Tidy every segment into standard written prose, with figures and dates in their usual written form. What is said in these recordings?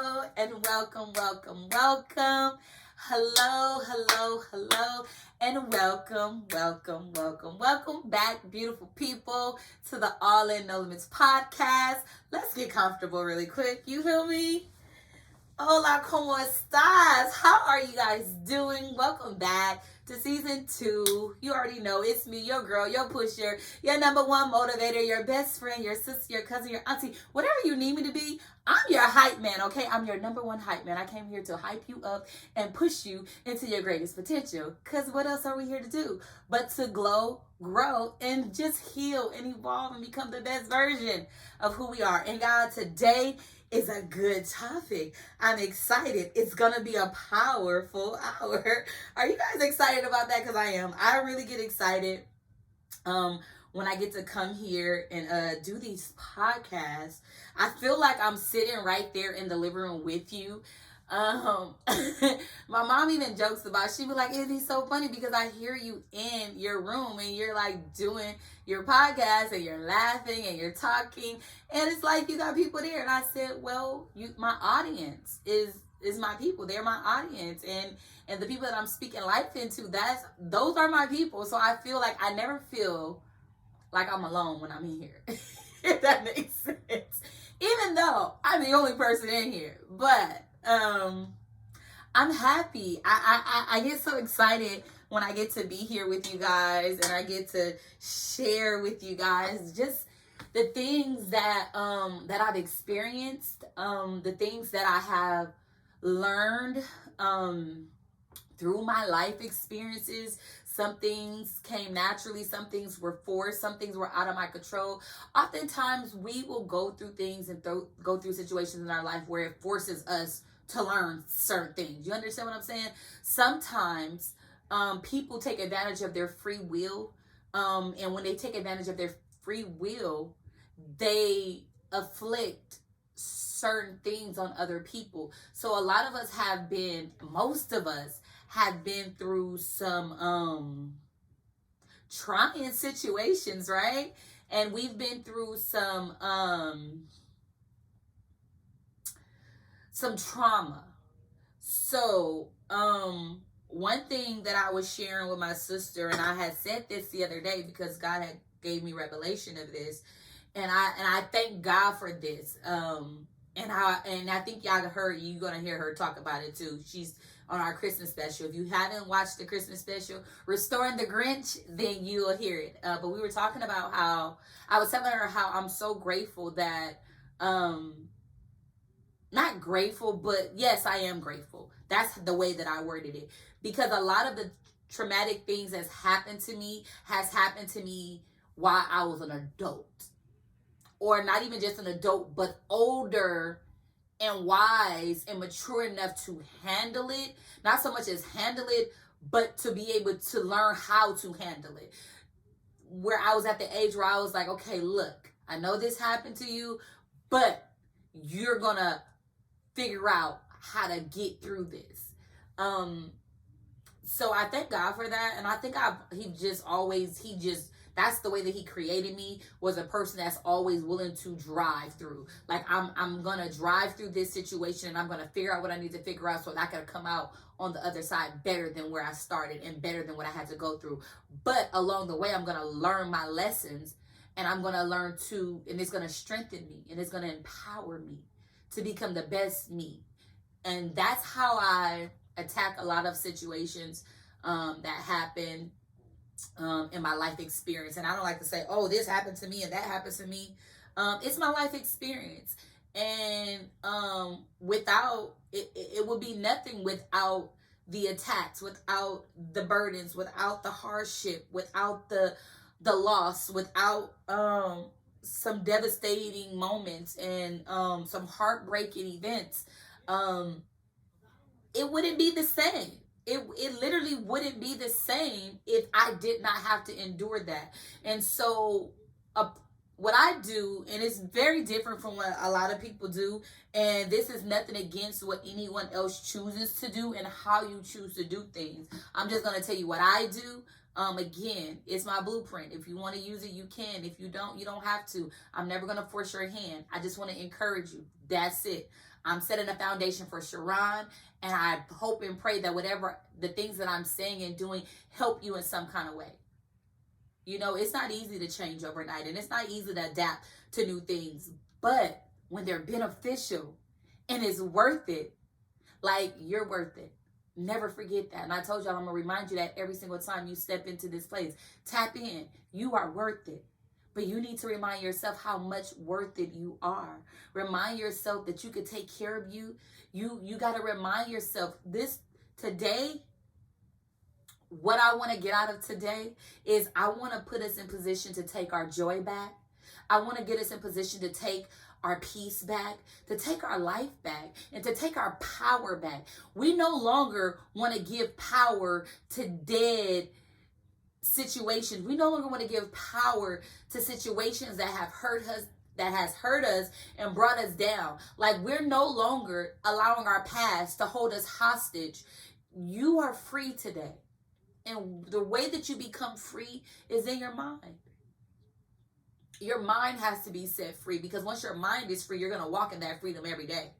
Hello and welcome. Hello, and welcome back, beautiful people, to the All In No Limits podcast. Let's get comfortable really quick. You feel me? Hola, ¿cómo estás? How are you guys doing? Welcome back to season 2. You already know it's me, your girl, your pusher, your number one motivator, your best friend, your sister, your cousin, your auntie, whatever you need me to be. I'm your hype man, okay? I'm your number one hype man. I came here to hype you up and push you into your greatest potential. Because what else are we here to do but to glow, grow, and just heal and evolve and become the best version of who we are. And God, today is a good topic. I'm excited. It's gonna be a powerful hour. Are you guys excited about that? Because I am. I really get excited when I get to come here and do these podcasts. I feel like I'm sitting right there in the living room with you. My mom even jokes about, she be like, it'd be so funny because I hear you in your room and you're like doing your podcast and you're laughing and you're talking and it's like you got people there. And I said, well, my audience is my people. They're my audience, and the people that I'm speaking life into, those are my people. So I feel like I never feel like I'm alone when I'm in here. If that makes sense. Even though I'm the only person in here, but I'm happy. I get so excited when I get to be here with you guys and I get to share with you guys just the things that I've experienced, the things that I have learned through my life experiences. Some things came naturally, some things were forced, some things were out of my control. Oftentimes we will go through things and go through situations in our life where it forces us to learn certain things. You understand what I'm saying? Sometimes people take advantage of their free will. And when they take advantage of their free will, they afflict certain things on other people. So a lot of us most of us have been through some trying situations, right? And we've been through some trauma. So one thing that I was sharing with my sister, and I had said this the other day because God had gave me revelation of this, and I thank God for this. And I think you're gonna hear her talk about it too. She's on our Christmas special. If you haven't watched the Christmas special, Restoring the Grinch, then you'll hear it. But we were talking about how I was telling her how I'm so grateful that not grateful, but yes, I am grateful. That's the way that I worded it. Because a lot of the traumatic things has happened to me while I was an adult. Or not even just an adult, but older and wise and mature enough to handle it. Not so much as handle it, but to be able to learn how to handle it. Where I was at the age where I was like, okay, look, I know this happened to you, but you're gonna figure out how to get through this. So I thank God for that. And I think that's the way that he created me, was a person that's always willing to drive through. Like I'm gonna drive through this situation and I'm gonna figure out what I need to figure out so that I can come out on the other side better than where I started and better than what I had to go through. But along the way, I'm gonna learn my lessons and I'm gonna learn and it's gonna strengthen me and it's gonna empower me to become the best me. And that's how I attack a lot of situations that happen in my life experience. And I don't like to say, oh, this happened to me and that happened to me. It's my life experience. And without it would be nothing without the attacks, without the burdens, without the hardship, without the loss, without some devastating moments and some heartbreaking events. It wouldn't be the same. It literally wouldn't be the same if I did not have to endure that. And so what I do, and it's very different from what a lot of people do, and this is nothing against what anyone else chooses to do and how you choose to do things. I'm just going to tell you what I do. Again, it's my blueprint. If you want to use it, you can. If you don't have to. I'm never going to force your hand. I just want to encourage you. That's it. I'm setting a foundation for Sharon, and I hope and pray that whatever the things that I'm saying and doing help you in some kind of way. You know, it's not easy to change overnight, and it's not easy to adapt to new things, but when they're beneficial and it's worth it, like, you're worth it. Never forget that. And I told y'all I'm going to remind you that every single time you step into this place. Tap in. You are worth it. But you need to remind yourself how much worth it you are. Remind yourself that you can take care of you. You got to remind yourself this today. What I want to get out of today is I want to put us in position to take our joy back. I want to get us in position to take our peace back, to take our life back, and to take our power back. We no longer want to give power to dead situations. We no longer want to give power to situations that have hurt us, that has hurt us and brought us down. Like, we're no longer allowing our past to hold us hostage. You are free today. And the way that you become free is in your mind. Your mind has to be set free, because once your mind is free, you're going to walk in that freedom every day.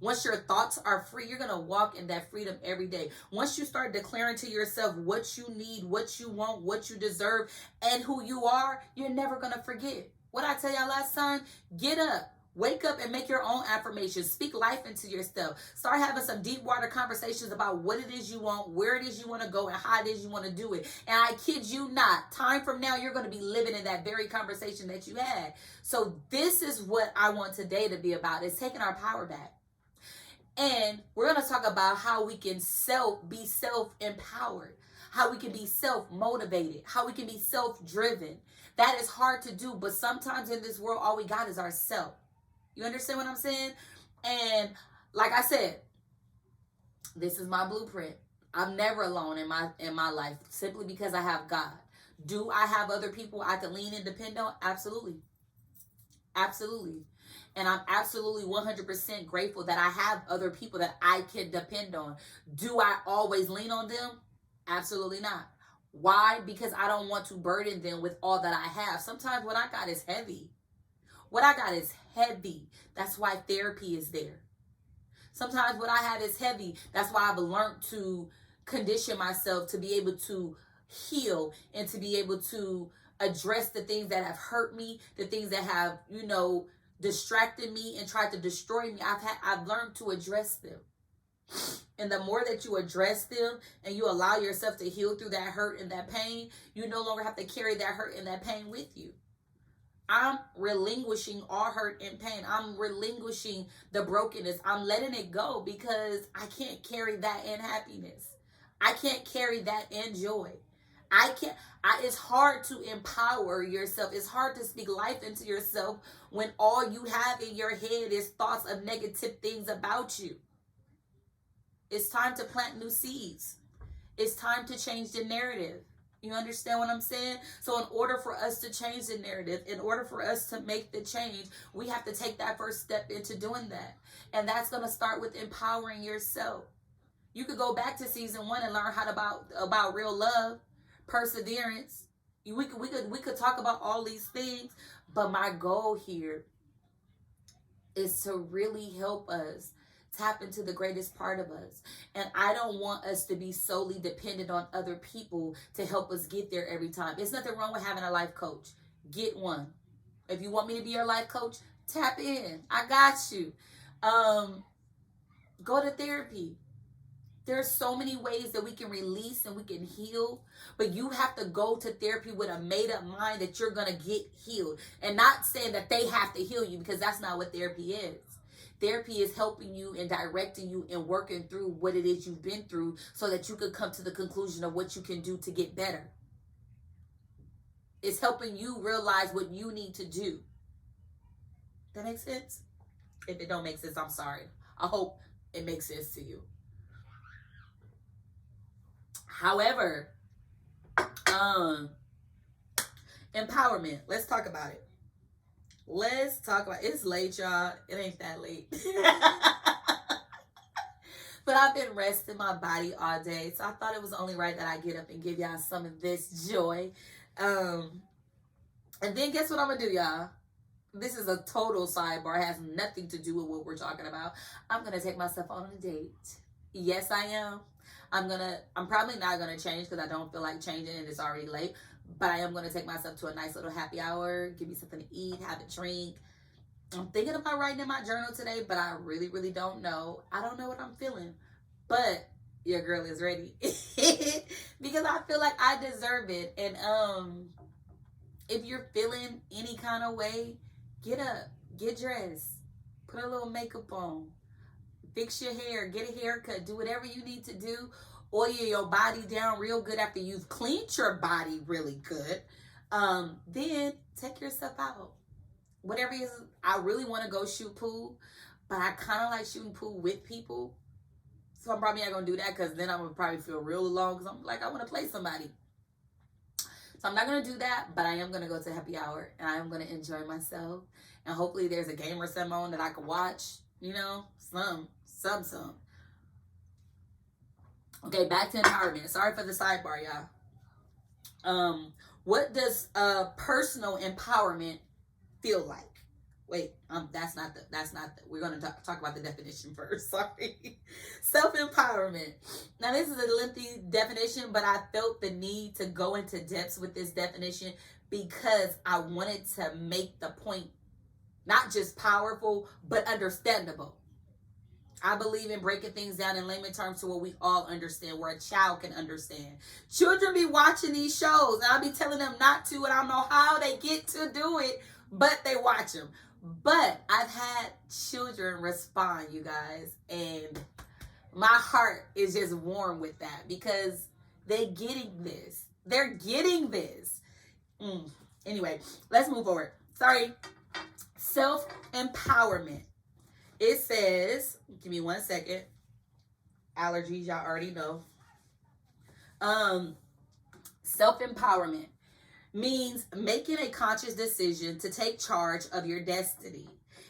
Once your thoughts are free, you're going to walk in that freedom every day. Once you start declaring to yourself what you need, what you want, what you deserve, and who you are, you're never going to forget. What I tell y'all last time, get up. Wake up and make your own affirmations. Speak life into yourself. Start having some deep water conversations about what it is you want, where it is you want to go, and how it is you want to do it. And I kid you not, time from now, you're going to be living in that very conversation that you had. So this is what I want today to be about, is taking our power back. And we're going to talk about how we can be self-empowered, how we can be self-motivated, how we can be self-driven. That is hard to do, but sometimes in this world, all we got is ourself. You understand what I'm saying? And like I said, this is my blueprint. I'm never alone in my life, simply because I have God. Do I have other people I can lean and depend on? Absolutely. Absolutely. And I'm absolutely 100% grateful that I have other people that I can depend on. Do I always lean on them? Absolutely not. Why? Because I don't want to burden them with all that I have. Sometimes what I got is heavy. What I got is heavy. That's why therapy is there. Sometimes what I have is heavy. That's why I've learned to condition myself to be able to heal and to be able to address the things that have hurt me, the things that have, distracted me and tried to destroy me. I've learned to address them. And the more that you address them and you allow yourself to heal through that hurt and that pain, you no longer have to carry that hurt and that pain with you. I'm relinquishing all hurt and pain. I'm relinquishing the brokenness. I'm letting it go, because I can't carry that in happiness. I can't carry that in joy. It's hard to empower yourself. It's hard to speak life into yourself when all you have in your head is thoughts of negative things about you. It's time to plant new seeds. It's time to change the narrative. You understand what I'm saying? So in order for us to change the narrative, in order for us to make the change, we have to take that first step into doing that. And that's going to start with empowering yourself. You could go back to season 1 and learn about real love, perseverance. We could talk about all these things, but my goal here is to really help us tap into the greatest part of us. And I don't want us to be solely dependent on other people to help us get there every time. There's nothing wrong with having a life coach. Get one. If you want me to be your life coach, tap in. I got you. Go to therapy. There's so many ways that we can release and we can heal, but you have to go to therapy with a made-up mind that you're going to get healed. And not saying that they have to heal you, because that's not what therapy is. Therapy is helping you and directing you and working through what it is you've been through so that you could come to the conclusion of what you can do to get better. It's helping you realize what you need to do. That makes sense? If it don't make sense, I'm sorry. I hope it makes sense to you. However, empowerment. Let's talk about it. It's late, y'all. It ain't that late. But I've been resting my body all day, so I thought it was only right that I get up and give y'all some of this joy. And then guess what I'm gonna do, y'all? this is a total sidebar. It has nothing to do with what we're talking about. I'm gonna take myself on a date. Yes, I am. I'm probably not gonna change because I don't feel like changing and it's already late. But I am gonna take myself to a nice little happy hour, give me something to eat, have a drink. I'm thinking about writing in my journal today, but I really, really don't know. I don't know what I'm feeling. But your girl is ready. Because I feel like I deserve it. And if you're feeling any kind of way, get up, get dressed, put a little makeup on, fix your hair, get a haircut, do whatever you need to do. Oil your body down real good after you've cleaned your body really good. Then take yourself out. Whatever it is, I really want to go shoot pool, but I kind of like shooting pool with people. So I'm probably not going to do that because then I'm going to probably feel real alone because I'm like, I want to play somebody. So I'm not going to do that, but I am going to go to happy hour and I am going to enjoy myself. And hopefully there's a game or something on that I can watch, you know, some. Okay, back to empowerment. Sorry for the sidebar, y'all. What does personal empowerment feel like? Wait, that's not the, we're going to talk about the definition first. Sorry. Self-empowerment. Now, this is a lengthy definition, but I felt the need to go into depths with this definition because I wanted to make the point not just powerful, but understandable. I believe in breaking things down in layman terms to what we all understand, where a child can understand. Children be watching these shows, and I'll be telling them not to, and I don't know how they get to do it, but they watch them. But I've had children respond, you guys, and my heart is just warm with that because they're getting this. They're getting this. Anyway, let's move forward. Sorry. Self-empowerment. It says, give me 1 second. Allergies, y'all already know. Self-empowerment means making a conscious decision to take charge of your destiny.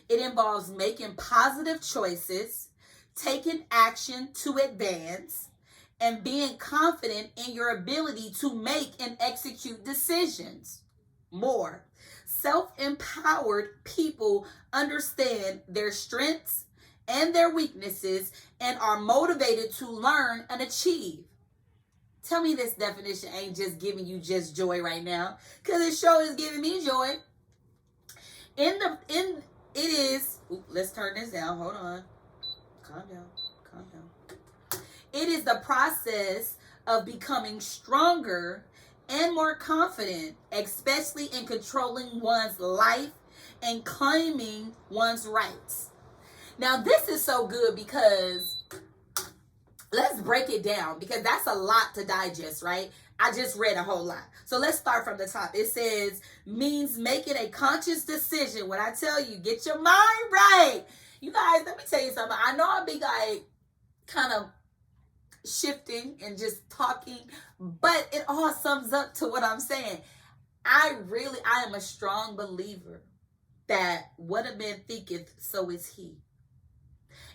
It involves making positive choices, taking action to advance, and being confident in your ability to make and execute decisions. More. Self-empowered people understand their strengths and their weaknesses and are motivated to learn and achieve. Tell me this definition ain't just giving you just joy right now, because it sure is giving me joy. Let's turn this down. Hold on. Calm down. It is the process of becoming stronger and more confident, especially in controlling one's life and claiming one's rights. Now, this is so good because let's break it down because that's a lot to digest, right? I just read a whole lot. So let's start from the top. It says, means making a conscious decision. When I tell you, get your mind right. You guys, let me tell you something. I know I'll be like kind of shifting and just talking, but it all sums up to what I'm saying. I am a strong believer that what a man thinketh, so is he.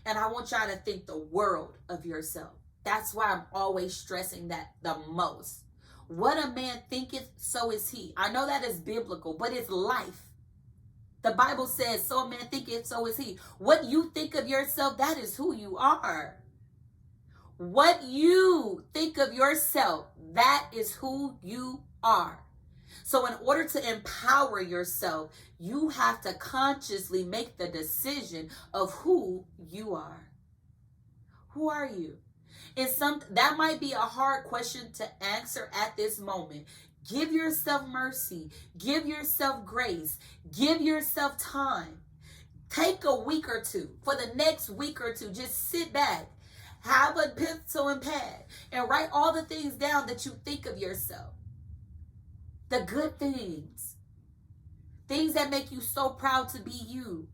And I want y'all to think the world of yourself. That's why I'm always stressing that the most. What a man thinketh, so is he. I know that is biblical, but it's life. The Bible says, so a man thinketh, so is he. What you think of yourself, that is who you are. What you think of yourself, that is who you are. So in order to empower yourself, you have to consciously make the decision of who you are. Who are you? That might be a hard question to answer at this moment. Give yourself mercy. Give yourself grace. Give yourself time. Take a week or two. For the next week or two, just sit back. Have a pencil and pad and write all the things down that you think of yourself. The good things. Things that make you so proud to be you.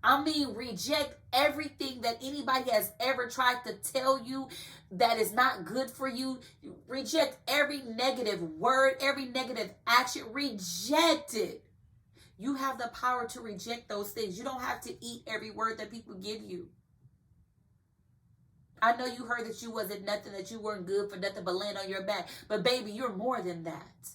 I mean, reject everything that anybody has ever tried to tell you that is not good for you. Reject every negative word, every negative action. Reject it. You have the power to reject those things. You don't have to eat every word that people give you. I know you heard that you wasn't nothing, that you weren't good for nothing but laying on your back. But baby, you're more than that.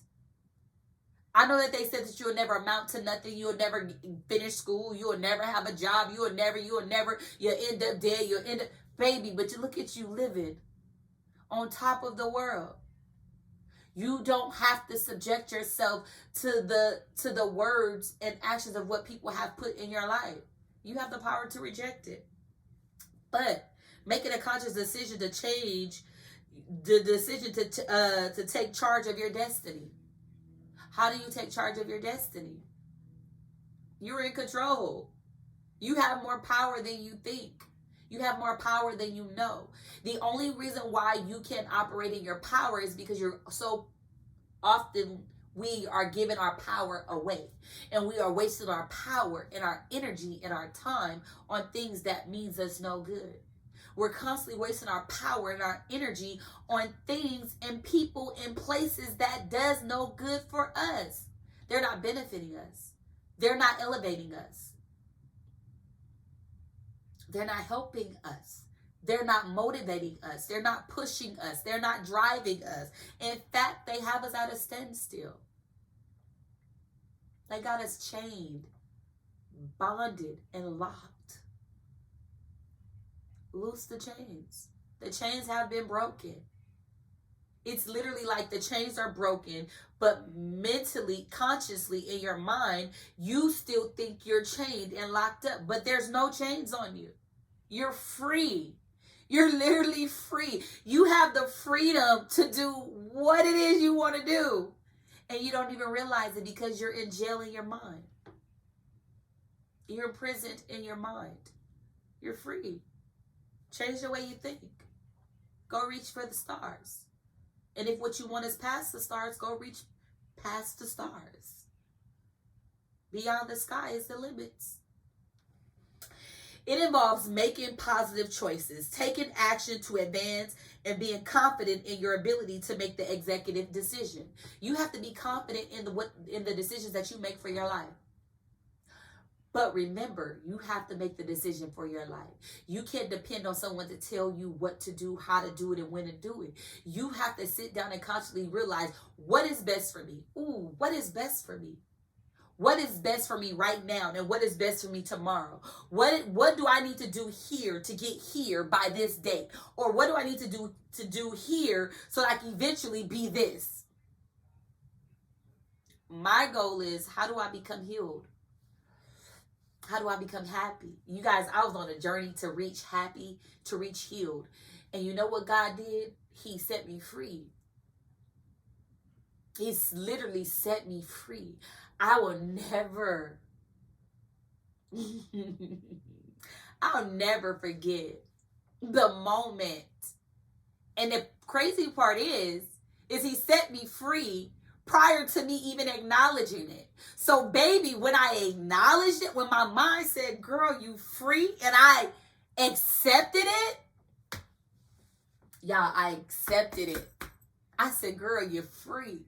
I know that they said that you'll never amount to nothing. You'll never finish school. You'll never have a job. You'll never, you'll end up dead. You'll end up, baby, but you look at you living on top of the world. You don't have to subject yourself to the words and actions of what people have put in your life. You have the power to reject it. But making a conscious decision to change the decision to take charge of your destiny. How do you take charge of your destiny? You're in control. You have more power than you think. You have more power than you know. The only reason why you can't operate in your power is because you're so often we are giving our power away, and we are wasting our power and our energy and our time on things that means us no good. We're constantly wasting our power and our energy on things and people and places that does no good for us. They're not benefiting us. They're not elevating us. They're not helping us. They're not motivating us. They're not pushing us. They're not driving us. In fact, they have us at a standstill. They got us chained, bonded, and locked. Loose the chains. The chains have been broken. It's literally like the chains are broken, but mentally, consciously, in your mind, you still think you're chained and locked up, but there's no chains on you. You're free. You're literally free. You have the freedom to do what it is you want to do. And you don't even realize it because you're in jail in your mind. You're imprisoned in your mind. You're free. Change the way you think. Go reach for the stars. And if what you want is past the stars, go reach past the stars. Beyond the sky is the limits. It involves making positive choices, taking action to advance, and being confident in your ability to make the executive decision. You have to be confident in the decisions that you make for your life. But remember, you have to make the decision for your life. You can't depend on someone to tell you what to do, how to do it, and when to do it. You have to sit down and consciously realize what is best for me. Ooh, what is best for me? What is best for me right now, and what is best for me tomorrow? What do I need to do here to get here by this date? Or what do I need to do here so that I can eventually be this? My goal is, how do I become healed? How do I become happy? You guys, I was on a journey to reach happy, to reach healed. And you know what God did? He set me free. He's literally set me free. I will never, I'll never forget the moment. And the crazy part is he set me free prior to me even acknowledging it. So baby, when I acknowledged it, when my mind said, girl, you free, and I accepted it, y'all, I accepted it. I said, girl, you're free.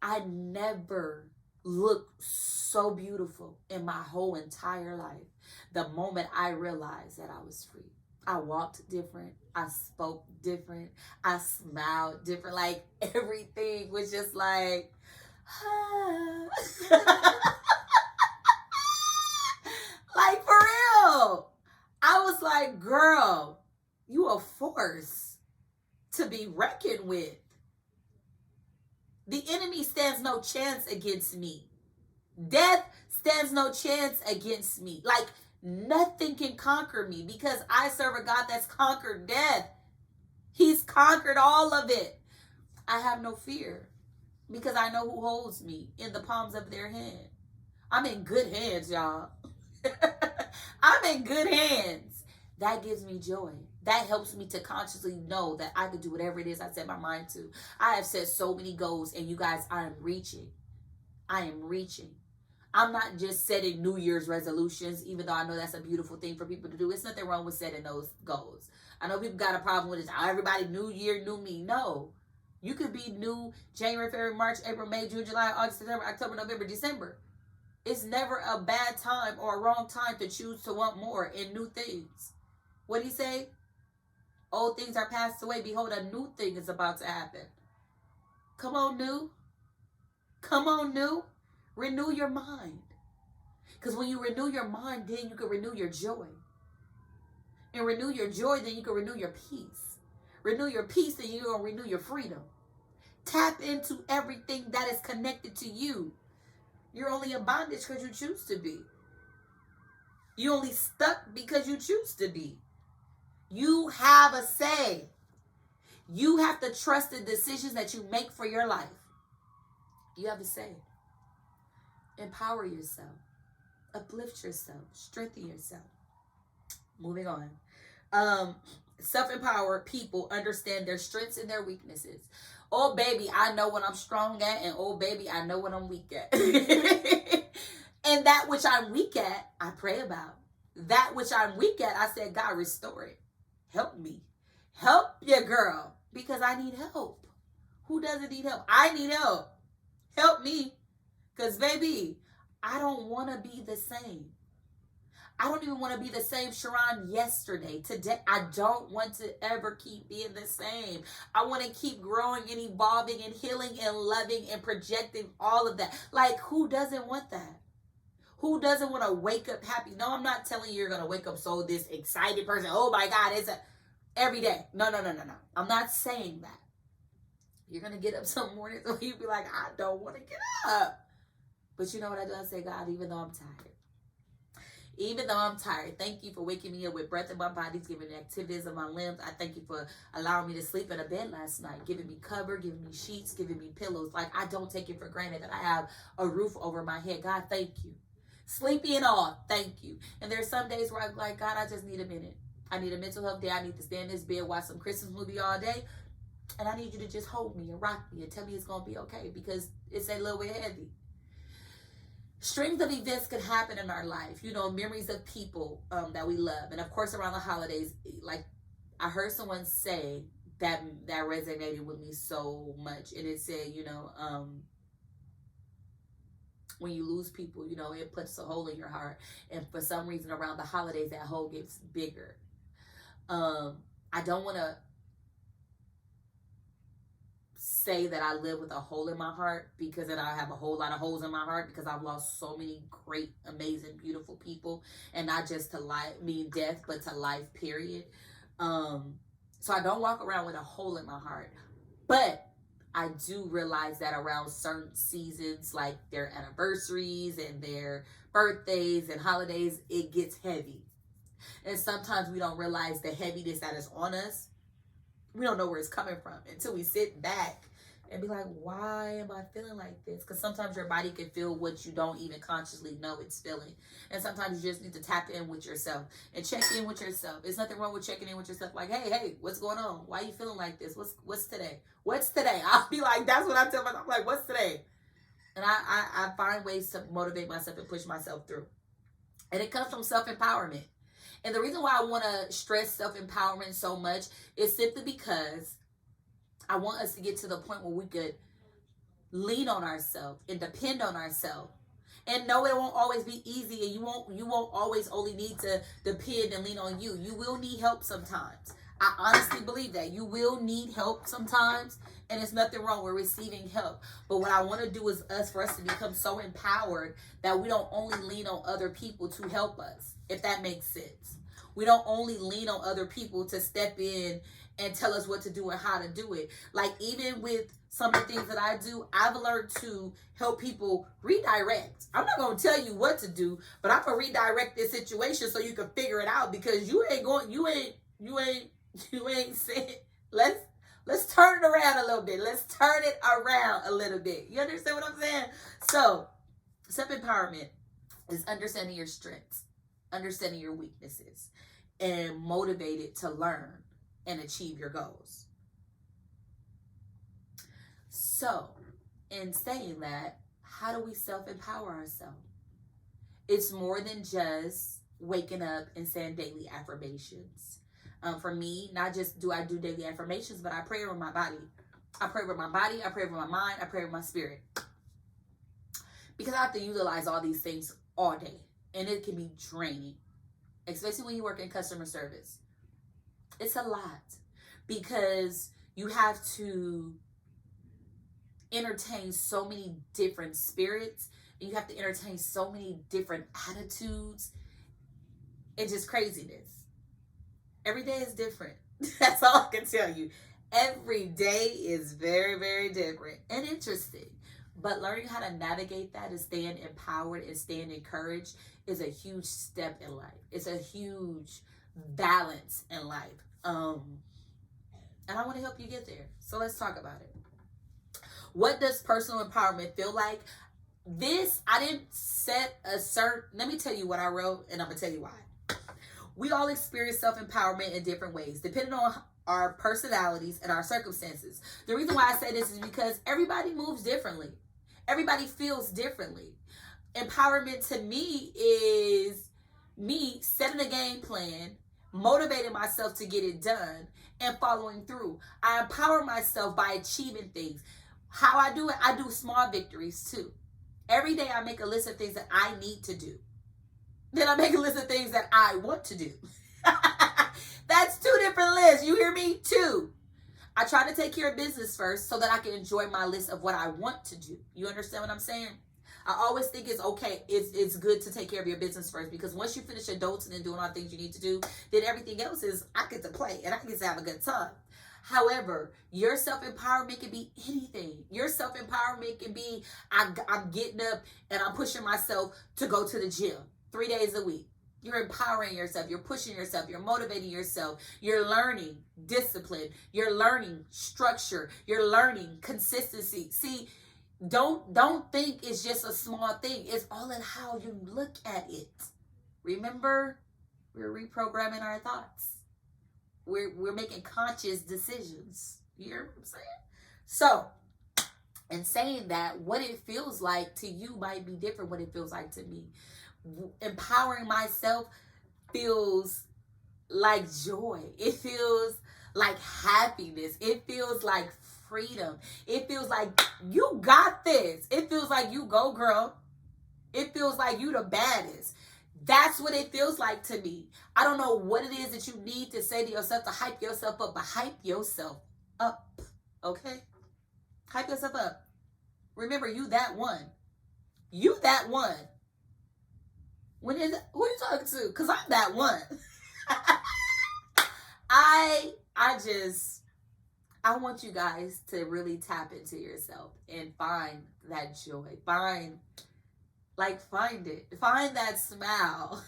I never looked so beautiful in my whole entire life. The moment I realized that I was free. I walked different. I spoke different. I smiled different. Like everything was just like, like for real. I was like, girl, you a force to be reckoned with. The enemy stands no chance against me. Death stands no chance against me. Like nothing can conquer me because I serve a God that's conquered death. He's conquered all of it. I have no fear because I know who holds me in the palms of their hand. I'm in good hands, y'all. I'm in good hands. That gives me joy. That helps me to consciously know that I could do whatever it is I set my mind to. I have set so many goals, and you guys, I am reaching. I am reaching. I'm not just setting New Year's resolutions, even though I know that's a beautiful thing for people to do. It's nothing wrong with setting those goals. I know people got a problem with it. Everybody, new year, new me. No. You could be new January, February, March, April, May, June, July, August, September, October, November, December. It's never a bad time or a wrong time to choose to want more in new things. What did he say? Old things are passed away. Behold, a new thing is about to happen. Come on, new. Come on, new. Renew your mind. Because when you renew your mind, then you can renew your joy. And renew your joy, then you can renew your peace. Renew your peace, then you're going to renew your freedom. Tap into everything that is connected to you. You're only in bondage because you choose to be. You're only stuck because you choose to be. You have a say. You have to trust the decisions that you make for your life. You have a say. Empower yourself. Uplift yourself. Strengthen yourself. Moving on. Self-empowered people understand their strengths and their weaknesses. Oh, baby, I know what I'm strong at. And oh, baby, I know what I'm weak at. And that which I'm weak at, I pray about. That which I'm weak at, I said, God, restore it. Help me. Help your girl. Because I need help. Who doesn't need help? I need help. Help me. Because, baby, I don't want to be the same. I don't even want to be the same Sharon yesterday. Today, I don't want to ever keep being the same. I want to keep growing and evolving and healing and loving and projecting all of that. Like, who doesn't want that? Who doesn't want to wake up happy? No, I'm not telling you you're going to wake up so this excited person. Oh, my God, it's every day. No. I'm not saying that. You're going to get up some mornings and you'll be like, I don't want to get up. But you know what I do? I say, God, even though I'm tired. Even though I'm tired, thank you for waking me up with breath in my body, giving me activities of my limbs. I thank you for allowing me to sleep in a bed last night, giving me cover, giving me sheets, giving me pillows. Like, I don't take it for granted that I have a roof over my head. God, thank you. Sleepy and all, thank you. And there's some days where I'm like, God, I just need a minute. I need a mental health day. I need to stay in this bed, watch some Christmas movie all day. And I need you to just hold me and rock me and tell me it's going to be okay because it's a little bit heavy. Strings of events could happen in our life, you know, memories of people that we love. And of course, around the holidays, like I heard someone say that resonated with me so much. And it said, you know, when you lose people, you know, it puts a hole in your heart. And for some reason around the holidays, that hole gets bigger. I don't want to say that I live with a hole in my heart because then I have a whole lot of holes in my heart because I've lost so many great, amazing, beautiful people, and not just to life, death, but to life, period. So I don't walk around with a hole in my heart, but I do realize that around certain seasons, like their anniversaries and their birthdays and holidays, it gets heavy. And sometimes we don't realize the heaviness that is on us. We don't know where it's coming from until we sit back and be like, why am I feeling like this? Because sometimes your body can feel what you don't even consciously know it's feeling. And sometimes you just need to tap in with yourself and check in with yourself. There's nothing wrong with checking in with yourself. Like, hey, what's going on? Why are you feeling like this? What's today? What's today? I'll be like, that's what I tell myself. I'm like, what's today? And I find ways to motivate myself and push myself through. And it comes from self-empowerment. And the reason why I want to stress self-empowerment so much is simply because I want us to get to the point where we could lean on ourselves and depend on ourselves. And no, it won't always be easy, and you won't always only need to depend and lean on you. You will need help sometimes. I honestly believe that. You will need help sometimes, and there's nothing wrong with receiving help. But what I want to do is for us to become so empowered that we don't only lean on other people to help us, if that makes sense. We don't only lean on other people to step in and tell us what to do and how to do it. Like, even with some of the things that I do, I've learned to help people redirect. I'm not going to tell you what to do, but I'm going to redirect this situation so you can figure it out, because you ain't saying, let's turn it around a little bit. Let's turn it around a little bit. You understand what I'm saying? So, self-empowerment is understanding your strengths, understanding your weaknesses, and motivated to learn and achieve your goals. So, in saying that, how do we self-empower ourselves? It's more than just waking up and saying daily affirmations. For me, not just do I do daily affirmations, but I pray with my body. I pray with my body, I pray with my mind, I pray with my spirit. Because I have to utilize all these things all day. And it can be draining, especially when you work in customer service. It's a lot because you have to entertain so many different spirits, and you have to entertain so many different attitudes and just craziness. Every day is different. That's all I can tell you. Every day is very, very different and interesting. But learning how to navigate that and staying empowered and staying encouraged is a huge step in life. It's a huge balance in life. And I want to help you get there. So let's talk about it. What does personal empowerment feel like? I didn't set a certain, let me tell you what I wrote, and I'm going to tell you why. We all experience self-empowerment in different ways, depending on our personalities and our circumstances. The reason why I say this is because everybody moves differently. Everybody feels differently. Empowerment to me is me setting a game plan, motivating myself to get it done, and following through. I empower myself by achieving things. How I do it, I do small victories too. Every day I make a list of things that I need to do. Then I make a list of things that I want to do. That's two different lists. You hear me? Two. I try to take care of business first so that I can enjoy my list of what I want to do. You understand what I'm saying? I always think it's okay. It's good to take care of your business first, because once you finish adulting and doing all the things you need to do, then everything else is, I get to play and I get to have a good time. However, your self-empowerment can be anything. Your self-empowerment can be, I'm getting up and I'm pushing myself to go to the gym 3 days a week. You're empowering yourself. You're pushing yourself. You're motivating yourself. You're learning discipline. You're learning structure. You're learning consistency. See, don't think it's just a small thing. It's all in how you look at it. Remember, we're reprogramming our thoughts. We're making conscious decisions. You hear what I'm saying? So, in saying that, what it feels like to you might be different what it feels like to me. Empowering myself feels like joy. It feels like happiness. It feels like freedom. It feels like you got this. It feels like you go, girl. It feels like you the baddest. That's what it feels like to me. I don't know what it is that you need to say to yourself to hype yourself up, but hype yourself up. Okay? Hype yourself up. Remember, you that one. You that one. Who are you talking to? Because I'm that one. I want you guys to really tap into yourself and find that joy. Find it. Find that smile.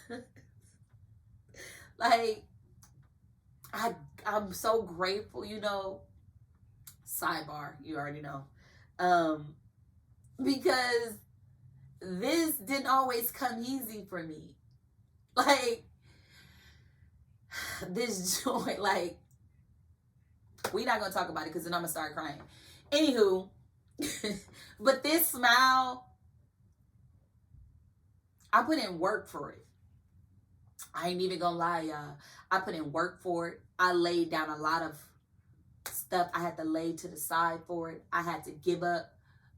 I'm so grateful, sidebar, you already know. Because this didn't always come easy for me. This joy, we're not going to talk about it because then I'm going to start crying. Anywho, but this smile, I put in work for it. I ain't even going to lie, y'all. I put in work for it. I laid down a lot of stuff I had to lay to the side for it. I had to give up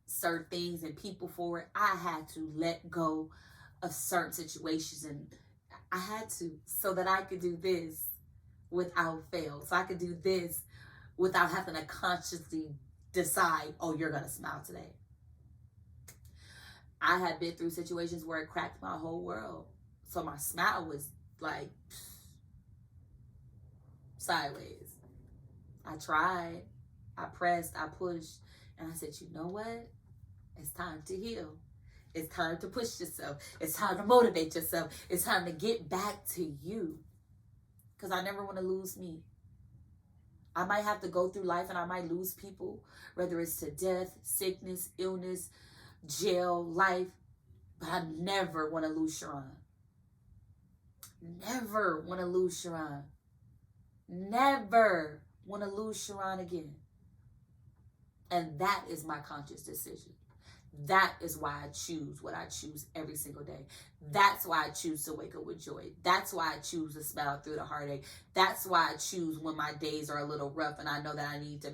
certain things and people for it. I had to let go of certain situations, and I had to, so that I could do this without fail. So I could do this without having to consciously decide, oh, you're going to smile today. I had been through situations where it cracked my whole world. So my smile was like sideways. I tried, I pressed, I pushed, and I said, you know what? It's time to heal. It's time to push yourself. It's time to motivate yourself. It's time to get back to you. Because I never want to lose me. I might have to go through life and I might lose people, whether it's to death, sickness, illness, jail, life. But I never want to lose Sharon. Never want to lose Sharon. Never want to lose Sharon again. And that is my conscious decision. That is why I choose what I choose every single day. That's why I choose to wake up with joy. That's why I choose to smile through the heartache. That's why I choose when my days are a little rough and I know that I need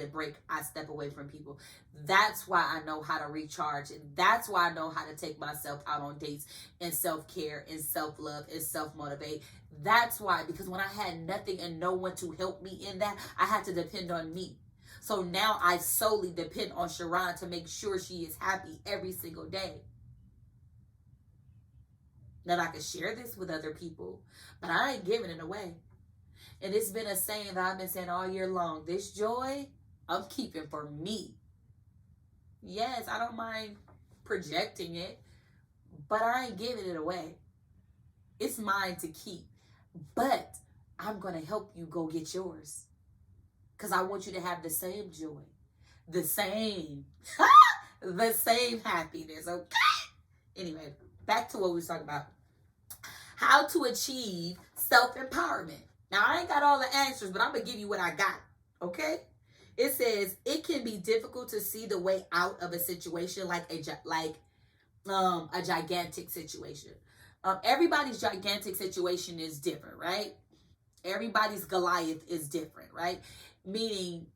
a break, I step away from people. That's why I know how to recharge. And that's why I know how to take myself out on dates and self-care and self-love and self-motivate. That's why, because when I had nothing and no one to help me in that, I had to depend on me. So now I solely depend on Sharon to make sure she is happy every single day. That I can share this with other people, but I ain't giving it away. And it's been a saying that I've been saying all year long. This joy, I'm keeping for me. Yes, I don't mind projecting it, but I ain't giving it away. It's mine to keep. But I'm going to help you go get yours. Because I want you to have the same joy. The same. The same happiness, okay? Anyway, back to what we was talking about. How to achieve self-empowerment. Now, I ain't got all the answers, but I'm going to give you what I got, okay? It says, it can be difficult to see the way out of a situation like a gigantic situation. Everybody's gigantic situation is different, right? Everybody's Goliath is different, right? Meaning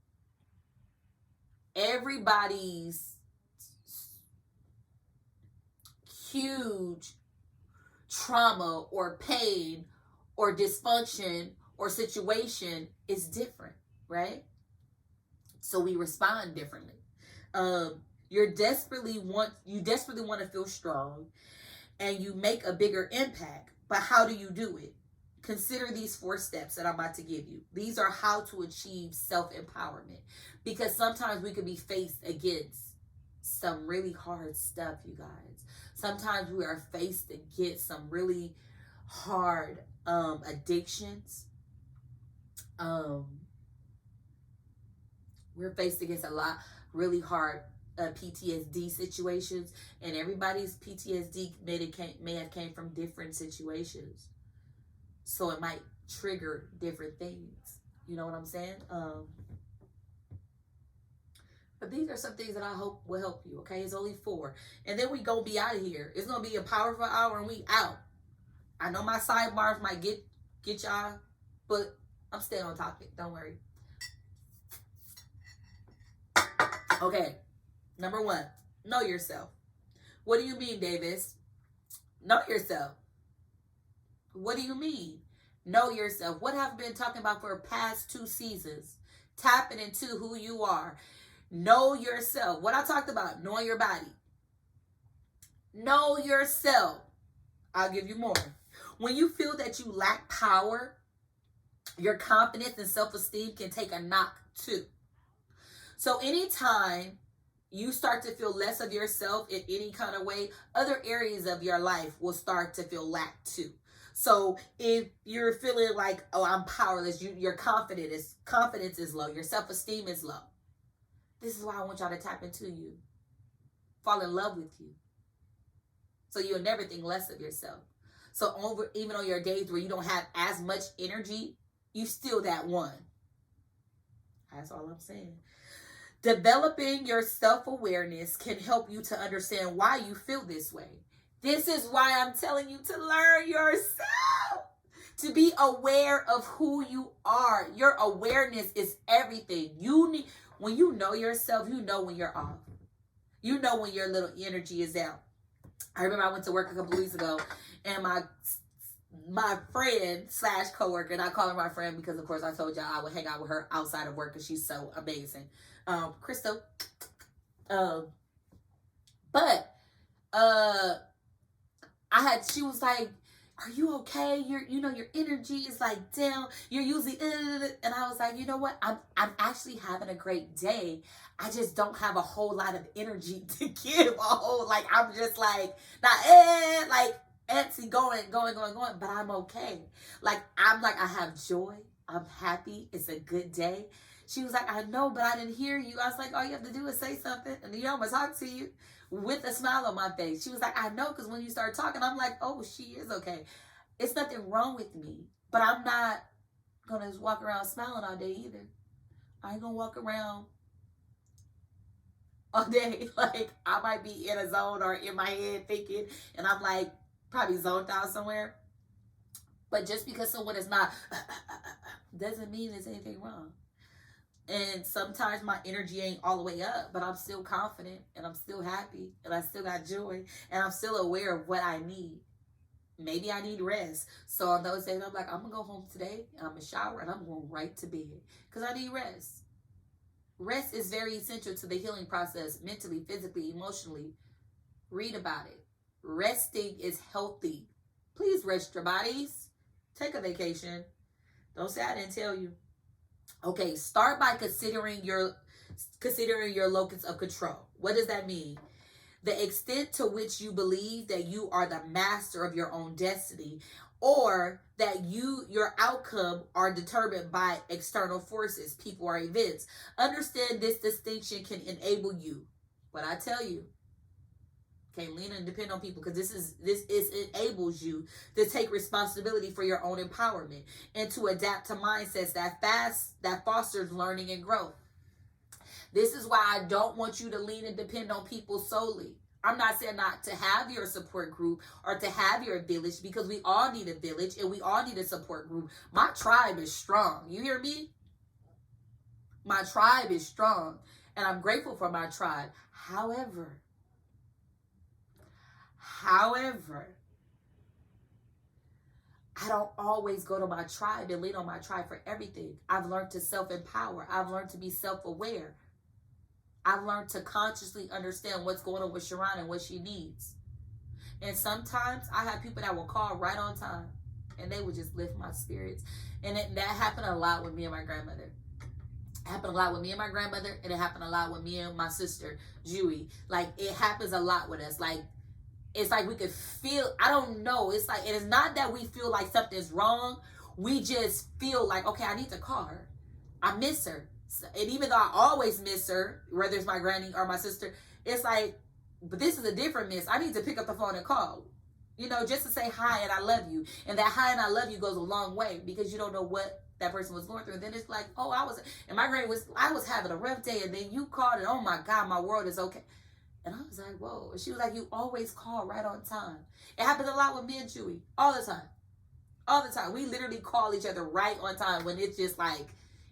everybody's huge trauma or pain or dysfunction or situation is different, right? So we respond differently. You desperately want to feel strong and you make a bigger impact. But how do you do it? Consider these 4 steps that I'm about to give you. These are how to achieve self-empowerment. Because sometimes we could be faced against some really hard stuff, you guys. Sometimes we are faced against some really hard addictions. We're faced against a lot really hard PTSD situations, and everybody's PTSD may have came from different situations, so it might trigger different things. You know what I'm saying? But these are some things that I hope will help you. Okay, it's only 4, and then we gonna be out of here. It's gonna be a powerful hour, and we out. I know my sidebars might get y'all, but I'm staying on topic. Don't worry. Okay, number 1, know yourself. What do you mean, Davis? Know yourself. What do you mean? Know yourself. What have I been talking about for the past 2 seasons? Tapping into who you are. Know yourself. What I talked about, knowing your body. Know yourself. I'll give you more. When you feel that you lack power, your confidence and self-esteem can take a knock too. So anytime you start to feel less of yourself in any kind of way, other areas of your life will start to feel lacked too. So if you're feeling like, oh, I'm powerless, your confidence is low, your self-esteem is low. This is why I want y'all to tap into you. Fall in love with you. So you'll never think less of yourself. So even on your days where you don't have as much energy, you still that one. That's all I'm saying. Developing your self-awareness can help you to understand why you feel this way. This is why I'm telling you to learn yourself. To be aware of who you are. Your awareness is everything. When you know yourself, you know when you're off. You know when your little energy is out. I remember I went to work a couple of weeks ago, and my friend / coworker, and I call her my friend because, of course, I told y'all I would hang out with her outside of work because she's so amazing. Crystal. She was like, are you okay? Your energy is like down. You're usually, and I was like, you know what? I'm actually having a great day. I just don't have a whole lot of energy to give. I'm just like, not like antsy going, but I'm okay. I have joy. I'm happy. It's a good day. She was like, I know, but I didn't hear you. I was like, all you have to do is say something, and I'm gonna talk to you with a smile on my face. She was like, I know, because when you start talking, I'm like, oh, she is okay. It's nothing wrong with me, but I'm not gonna just walk around smiling all day either. I ain't gonna walk around all day. Like, I might be in a zone or in my head thinking, and I'm like probably zoned out somewhere. But just because someone is not doesn't mean there's anything wrong. And sometimes my energy ain't all the way up, but I'm still confident, and I'm still happy, and I still got joy, and I'm still aware of what I need. Maybe I need rest. So on those days, I'm like, I'm going to go home today, and I'm going to shower, and I'm going right to bed because I need rest. Rest is very essential to the healing process, mentally, physically, emotionally. Read about it. Resting is healthy. Please rest your bodies. Take a vacation. Don't say I didn't tell you. Okay, start by considering your locus of control. What does that mean? The extent to which you believe that you are the master of your own destiny, or that your outcome are determined by external forces, people, or events. Understand this distinction can enable you. But I tell you, can't lean and depend on people, because this enables you to take responsibility for your own empowerment and to adapt to mindsets that fosters learning and growth. This is why I don't want you to lean and depend on people solely. I'm not saying not to have your support group or to have your village, because we all need a village and we all need a support group. My tribe is strong. You hear me? My tribe is strong, and I'm grateful for my tribe. However, I don't always go to my tribe and lean on my tribe for everything. I've learned to self-empower. I've learned to be self-aware. I've learned to consciously understand what's going on with Sharon and what she needs. And sometimes I have people that will call right on time, and they would just lift my spirits. And that happened a lot with me and my grandmother. It happened a lot with me and my grandmother, and it happened a lot with me and my sister, Jewy. Like, it happens a lot with us. Like, it's like we could feel, I don't know. It's like, it is not that we feel like something's wrong. We just feel like, okay, I need to call her. I miss her. And even though I always miss her, whether it's my granny or my sister, it's like, but this is a different miss. I need to pick up the phone and call, just to say hi and I love you. And that hi and I love you goes a long way, because you don't know what that person was going through. And then it's like, oh, I was having a rough day, and then you called, and oh my God, my world is okay. And I was like, whoa. And she was like, you always call right on time. It happens a lot with me and Chewy. All the time. All the time. We literally call each other right on time when it's just like,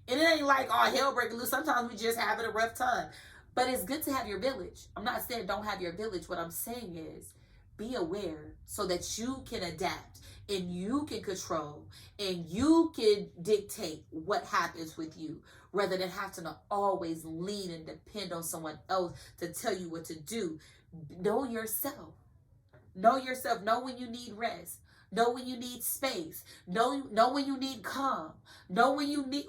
and it ain't like, oh, hell breaking loose. Sometimes we just having a rough time. But it's good to have your village. I'm not saying don't have your village. What I'm saying is be aware so that you can adapt and you can control and you can dictate what happens with you, rather than having to always lean and depend on someone else to tell you what to do. Know yourself. Know yourself. Know when you need rest. Know when you need space. Know when you need calm. Know when you need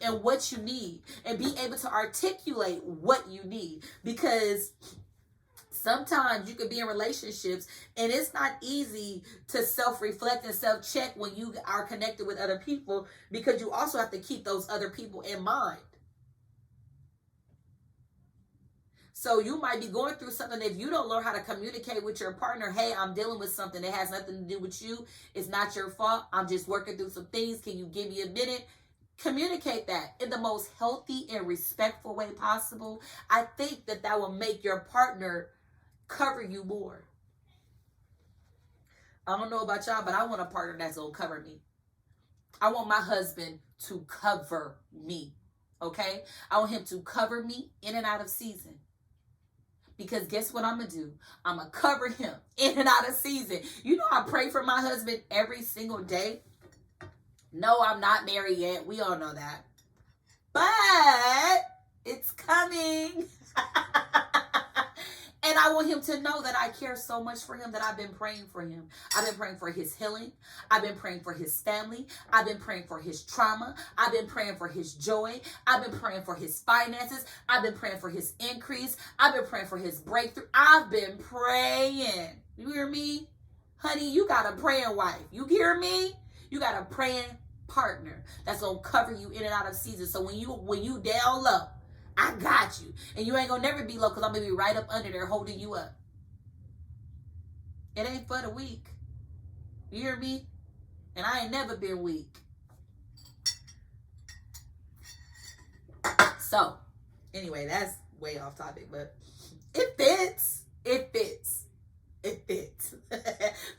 and what you need, and be able to articulate what you need. Because sometimes you can be in relationships and it's not easy to self-reflect and self-check when you are connected with other people, because you also have to keep those other people in mind. So you might be going through something. If you don't learn how to communicate with your partner, hey, I'm dealing with something that has nothing to do with you. It's not your fault. I'm just working through some things. Can you give me a minute? Communicate that in the most healthy and respectful way possible. I think that will make your partner cover you more. I don't know about y'all, but I want a partner that's going to cover me. I want my husband to cover me. Okay? I want him to cover me in and out of season. Because guess what I'm going to do? I'm going to cover him in and out of season. You know, I pray for my husband every single day. No, I'm not married yet. We all know that. But it's coming. And I want him to know that I care so much for him, that I've been praying for him. I've been praying for his healing. I've been praying for his family. I've been praying for his trauma. I've been praying for his joy. I've been praying for his finances. I've been praying for his increase. I've been praying for his breakthrough. I've been praying. You hear me? Honey, you got a praying wife. You hear me? You got a praying partner that's going to cover you in and out of season. So when you down low, I got you. And you ain't going to never be low, because I'm going to be right up under there holding you up. It ain't for the weak. You hear me? And I ain't never been weak. So, anyway, that's way off topic, but it fits. It fits. It fits.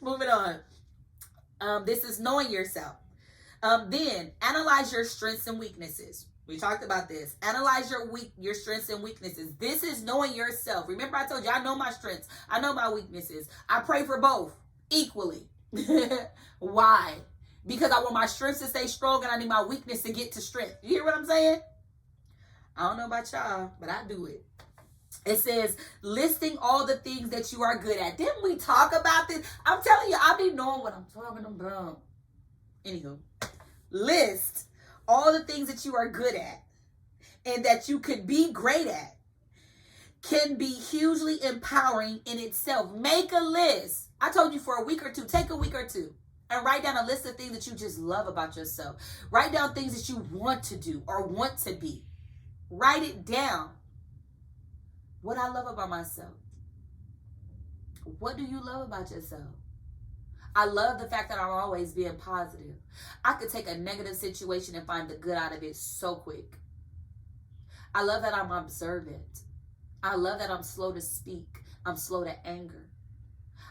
Moving on. This is knowing yourself. Then, analyze your strengths and weaknesses. We talked about this. Analyze your strengths and weaknesses. This is knowing yourself. Remember, I told you, I know my strengths. I know my weaknesses. I pray for both equally. Why? Because I want my strengths to stay strong, and I need my weakness to get to strength. You hear what I'm saying? I don't know about y'all, but I do it. It says listing all the things that you are good at. Didn't we talk about this? I'm telling you, I be knowing what I'm talking about. Anywho, list all the things that you are good at and that you could be great at. Can be hugely empowering in itself. Make a list. I told you for a week or two, take a week or two and write down a list of things that you just love about yourself. Write down things that you want to do or want to be. Write it down. What I love about myself. What do you love about yourself? I love the fact that I'm always being positive. I could take a negative situation and find the good out of it so quick. I love that I'm observant. I love that I'm slow to speak. I'm slow to anger.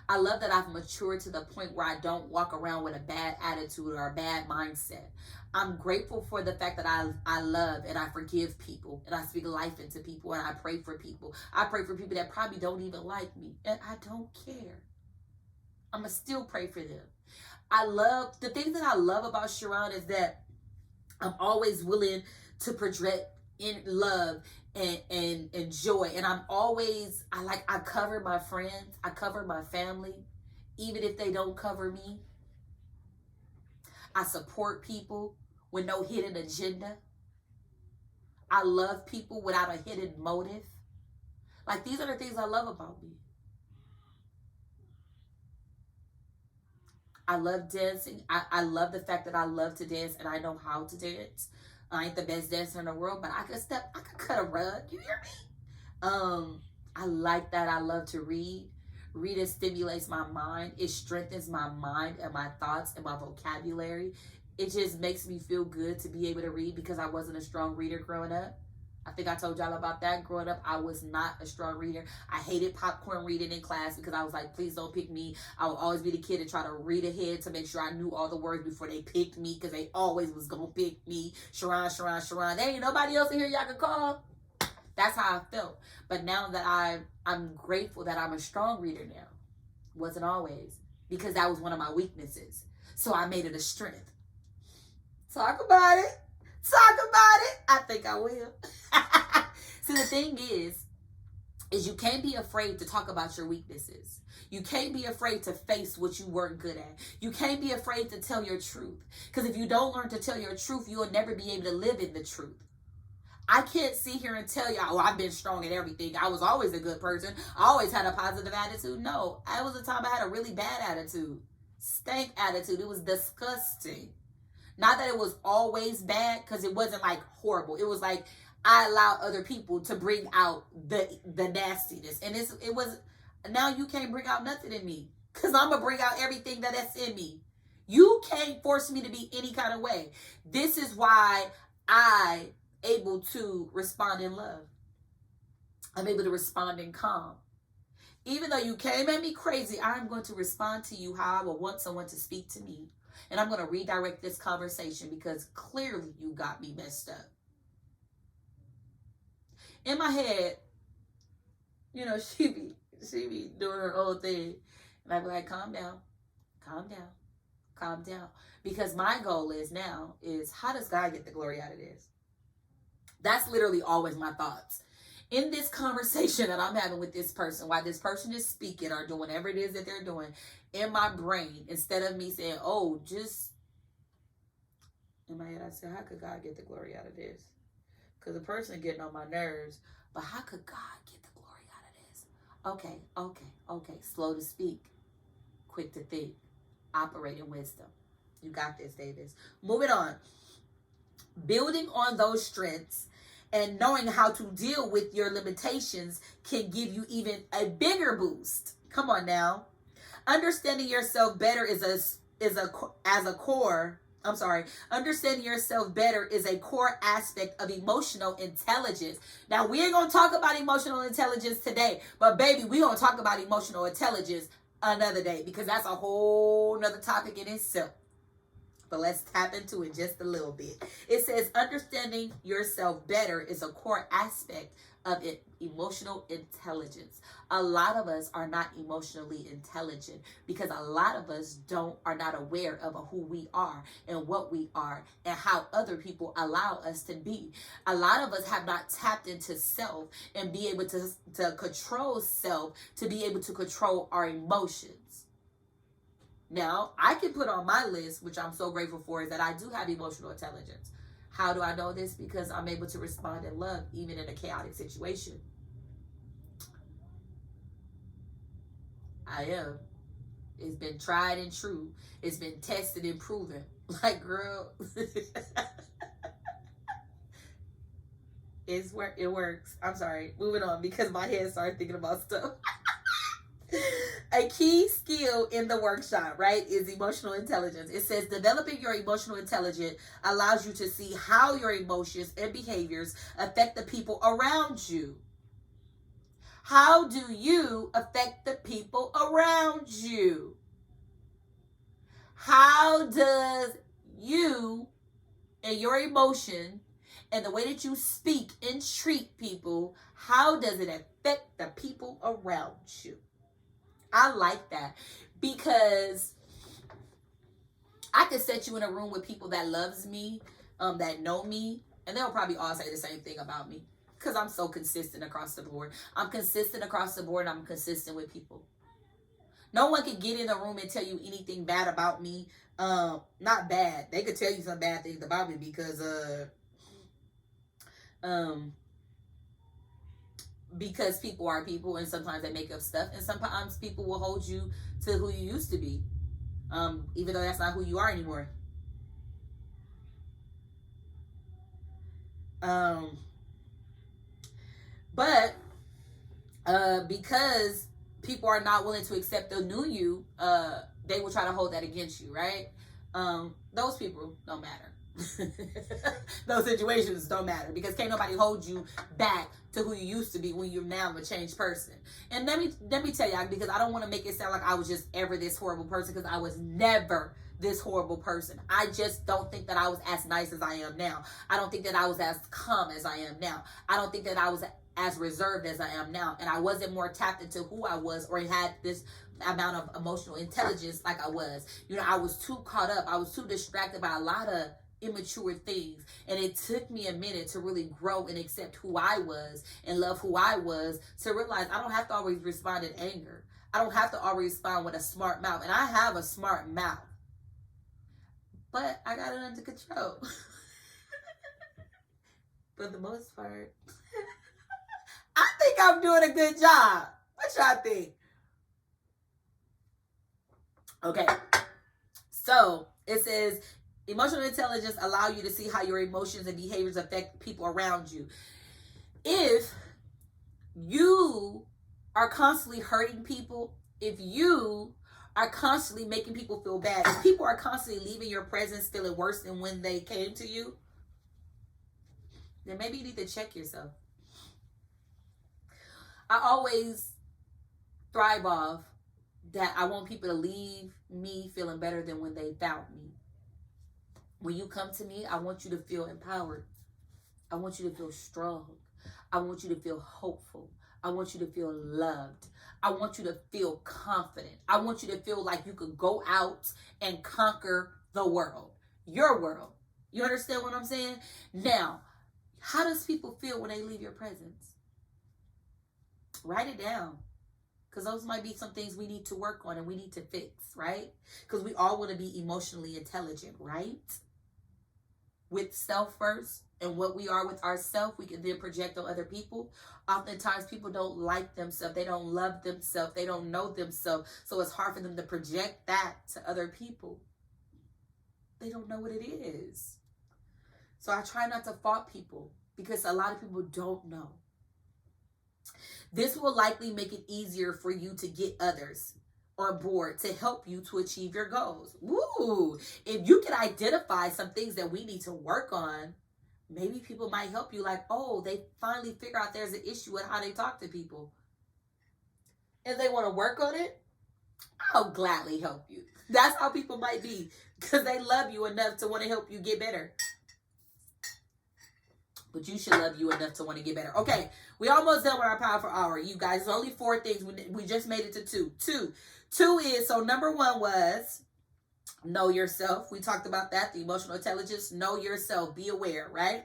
I love that I've matured to the point where I don't walk around with a bad attitude or a bad mindset. I'm grateful for the fact that I love and I forgive people and I speak life into people and I pray for people. I pray for people that probably don't even like me and I don't care. I'm going to still pray for them. I love, the thing that I love about Sharon is that I'm always willing to project in love and joy. And I'm always, I cover my friends. I cover my family, even if they don't cover me. I support people with no hidden agenda. I love people without a hidden motive. Like, these are the things I love about me. I love dancing. I love the fact that I love to dance and I know how to dance. I ain't the best dancer in the world, but I could cut a rug. You hear me? I like that. I love to read. Reading stimulates my mind. It strengthens my mind and my thoughts and my vocabulary. It just makes me feel good to be able to read because I wasn't a strong reader growing up. I think I told y'all about that. Growing up, I was not a strong reader. I hated popcorn reading in class because I was like, please don't pick me. I would always be the kid to try to read ahead to make sure I knew all the words before they picked me because they always was going to pick me. Sharon. There ain't nobody else in here y'all can call. That's how I felt. But now that I'm grateful that I'm a strong reader now. Wasn't always. Because that was one of my weaknesses. So I made it a strength. Talk about it. I think I will. See, the thing is you can't be afraid to talk about your weaknesses. You can't be afraid to face what you weren't good at. You can't be afraid to tell your truth. Because if you don't learn to tell your truth, you'll never be able to live in the truth. I can't sit here and tell y'all, oh, I've been strong at everything. I was always a good person. I always had a positive attitude. No, I was a time I had a really bad attitude. Stank attitude. It was disgusting. Not that it was always bad, because it wasn't like horrible. It was like I allowed other people to bring out the nastiness. And it was, now you can't bring out nothing in me, because I'm going to bring out everything that's in me. You can't force me to be any kind of way. This is why I'm able to respond in love. I'm able to respond in calm. Even though you came at me crazy, I'm going to respond to you how I would want someone to speak to me. And I'm going to redirect this conversation because clearly you got me messed up. In my head, you know, she be doing her own thing. And I'd be like, calm down. Because my goal is how does God get the glory out of this? That's literally always my thoughts. In this conversation that I'm having with this person, while this person is speaking or doing whatever it is that they're doing, in my brain, instead of me saying, oh, just, in my head, I say, how could God get the glory out of this? Because the person is getting on my nerves, but how could God get the glory out of this? Okay. Slow to speak, quick to think, operate in wisdom. You got this, Davis. Moving on. Building on those strengths and knowing how to deal with your limitations can give you even a bigger boost. Come on now. Understanding yourself better Understanding yourself better is a core aspect of emotional intelligence. Now, we ain't going to talk about emotional intelligence today, but baby, we going to talk about emotional intelligence another day because that's a whole nother topic in itself. but let's tap into it just a little bit. It says, understanding yourself better is a core aspect of it, emotional intelligence. A lot of us are not emotionally intelligent because a lot of us are not aware of who we are and what we are and how other people allow us to be. A lot of us have not tapped into self and be able to control self, to be able to control our emotions. Now, I can put on my list, which I'm so grateful for, is that I do have emotional intelligence. How do I know this? Because I'm able to respond in love, even in a chaotic situation. I am. It's been tried and true. It's been tested and proven. Like, girl, it works. I'm sorry. Moving on because my head started thinking about stuff. A key skill in the workshop, right, is emotional intelligence. It says developing your emotional intelligence allows you to see how your emotions and behaviors affect the people around you. How do you affect the people around you? How does you and your emotion and the way that you speak and treat people, how does it affect the people around you? I like that because I could set you in a room with people that loves me, that know me, and they'll probably all say the same thing about me because I'm so consistent across the board. I'm consistent across the board. I'm consistent with people. No one can get in a room and tell you anything bad about me. Not bad. They could tell you some bad things about me because people are people, and sometimes they make up stuff, and sometimes people will hold you to who you used to be, even though that's not who you are anymore. But because people are not willing to accept the new you, they will try to hold that against you, right? Those people don't matter. Those situations don't matter because can't nobody hold you back to who you used to be when you're now a changed person. And let me tell y'all, because I don't want to make it sound like I was just ever this horrible person, because I was never this horrible person. I just don't think that I was as nice as I am now. I don't think that I was as calm as I am now. I don't think that I was as reserved as I am now. And I wasn't more tapped into who I was or had this amount of emotional intelligence like I was. You know, I was too caught up. I was too distracted by a lot of immature things, and it took me a minute to really grow and accept who I was and love who I was, to realize I don't have to always respond in anger. I don't have to always respond with a smart mouth, and I have a smart mouth, but I got it under control. For the most part. I think I'm doing a good job. What y'all think? Okay, so it says emotional intelligence allow you to see how your emotions and behaviors affect people around you. If you are constantly hurting people, if you are constantly making people feel bad, if people are constantly leaving your presence feeling worse than when they came to you, then maybe you need to check yourself. I always thrive off that I want people to leave me feeling better than when they found me. When you come to me, I want you to feel empowered. I want you to feel strong. I want you to feel hopeful. I want you to feel loved. I want you to feel confident. I want you to feel like you could go out and conquer the world. Your world. You understand what I'm saying? Now, how does people feel when they leave your presence? Write it down. Because those might be some things we need to work on and we need to fix, right? Because we all want to be emotionally intelligent, right? With self first, and what we are with ourselves, we can then project on other people. Oftentimes, people don't like themselves. They don't love themselves. They don't know themselves. So it's hard for them to project that to other people. They don't know what it is. So I try not to fault people because a lot of people don't know. This will likely make it easier for you to get others on board to help you to achieve your goals. Woo! If you can identify some things that we need to work on, maybe people might help you. Like, oh, they finally figure out there's an issue with how they talk to people. If they want to work on it, I'll gladly help you. That's how people might be. because they love you enough to want to help you get better. But you should love you enough to want to get better. Okay, we almost done with our powerful hour. You guys, there's only 4 things. We just made it to 2. Two is, so number 1 was know yourself. We talked about that, the emotional intelligence. Know yourself. Be aware, right?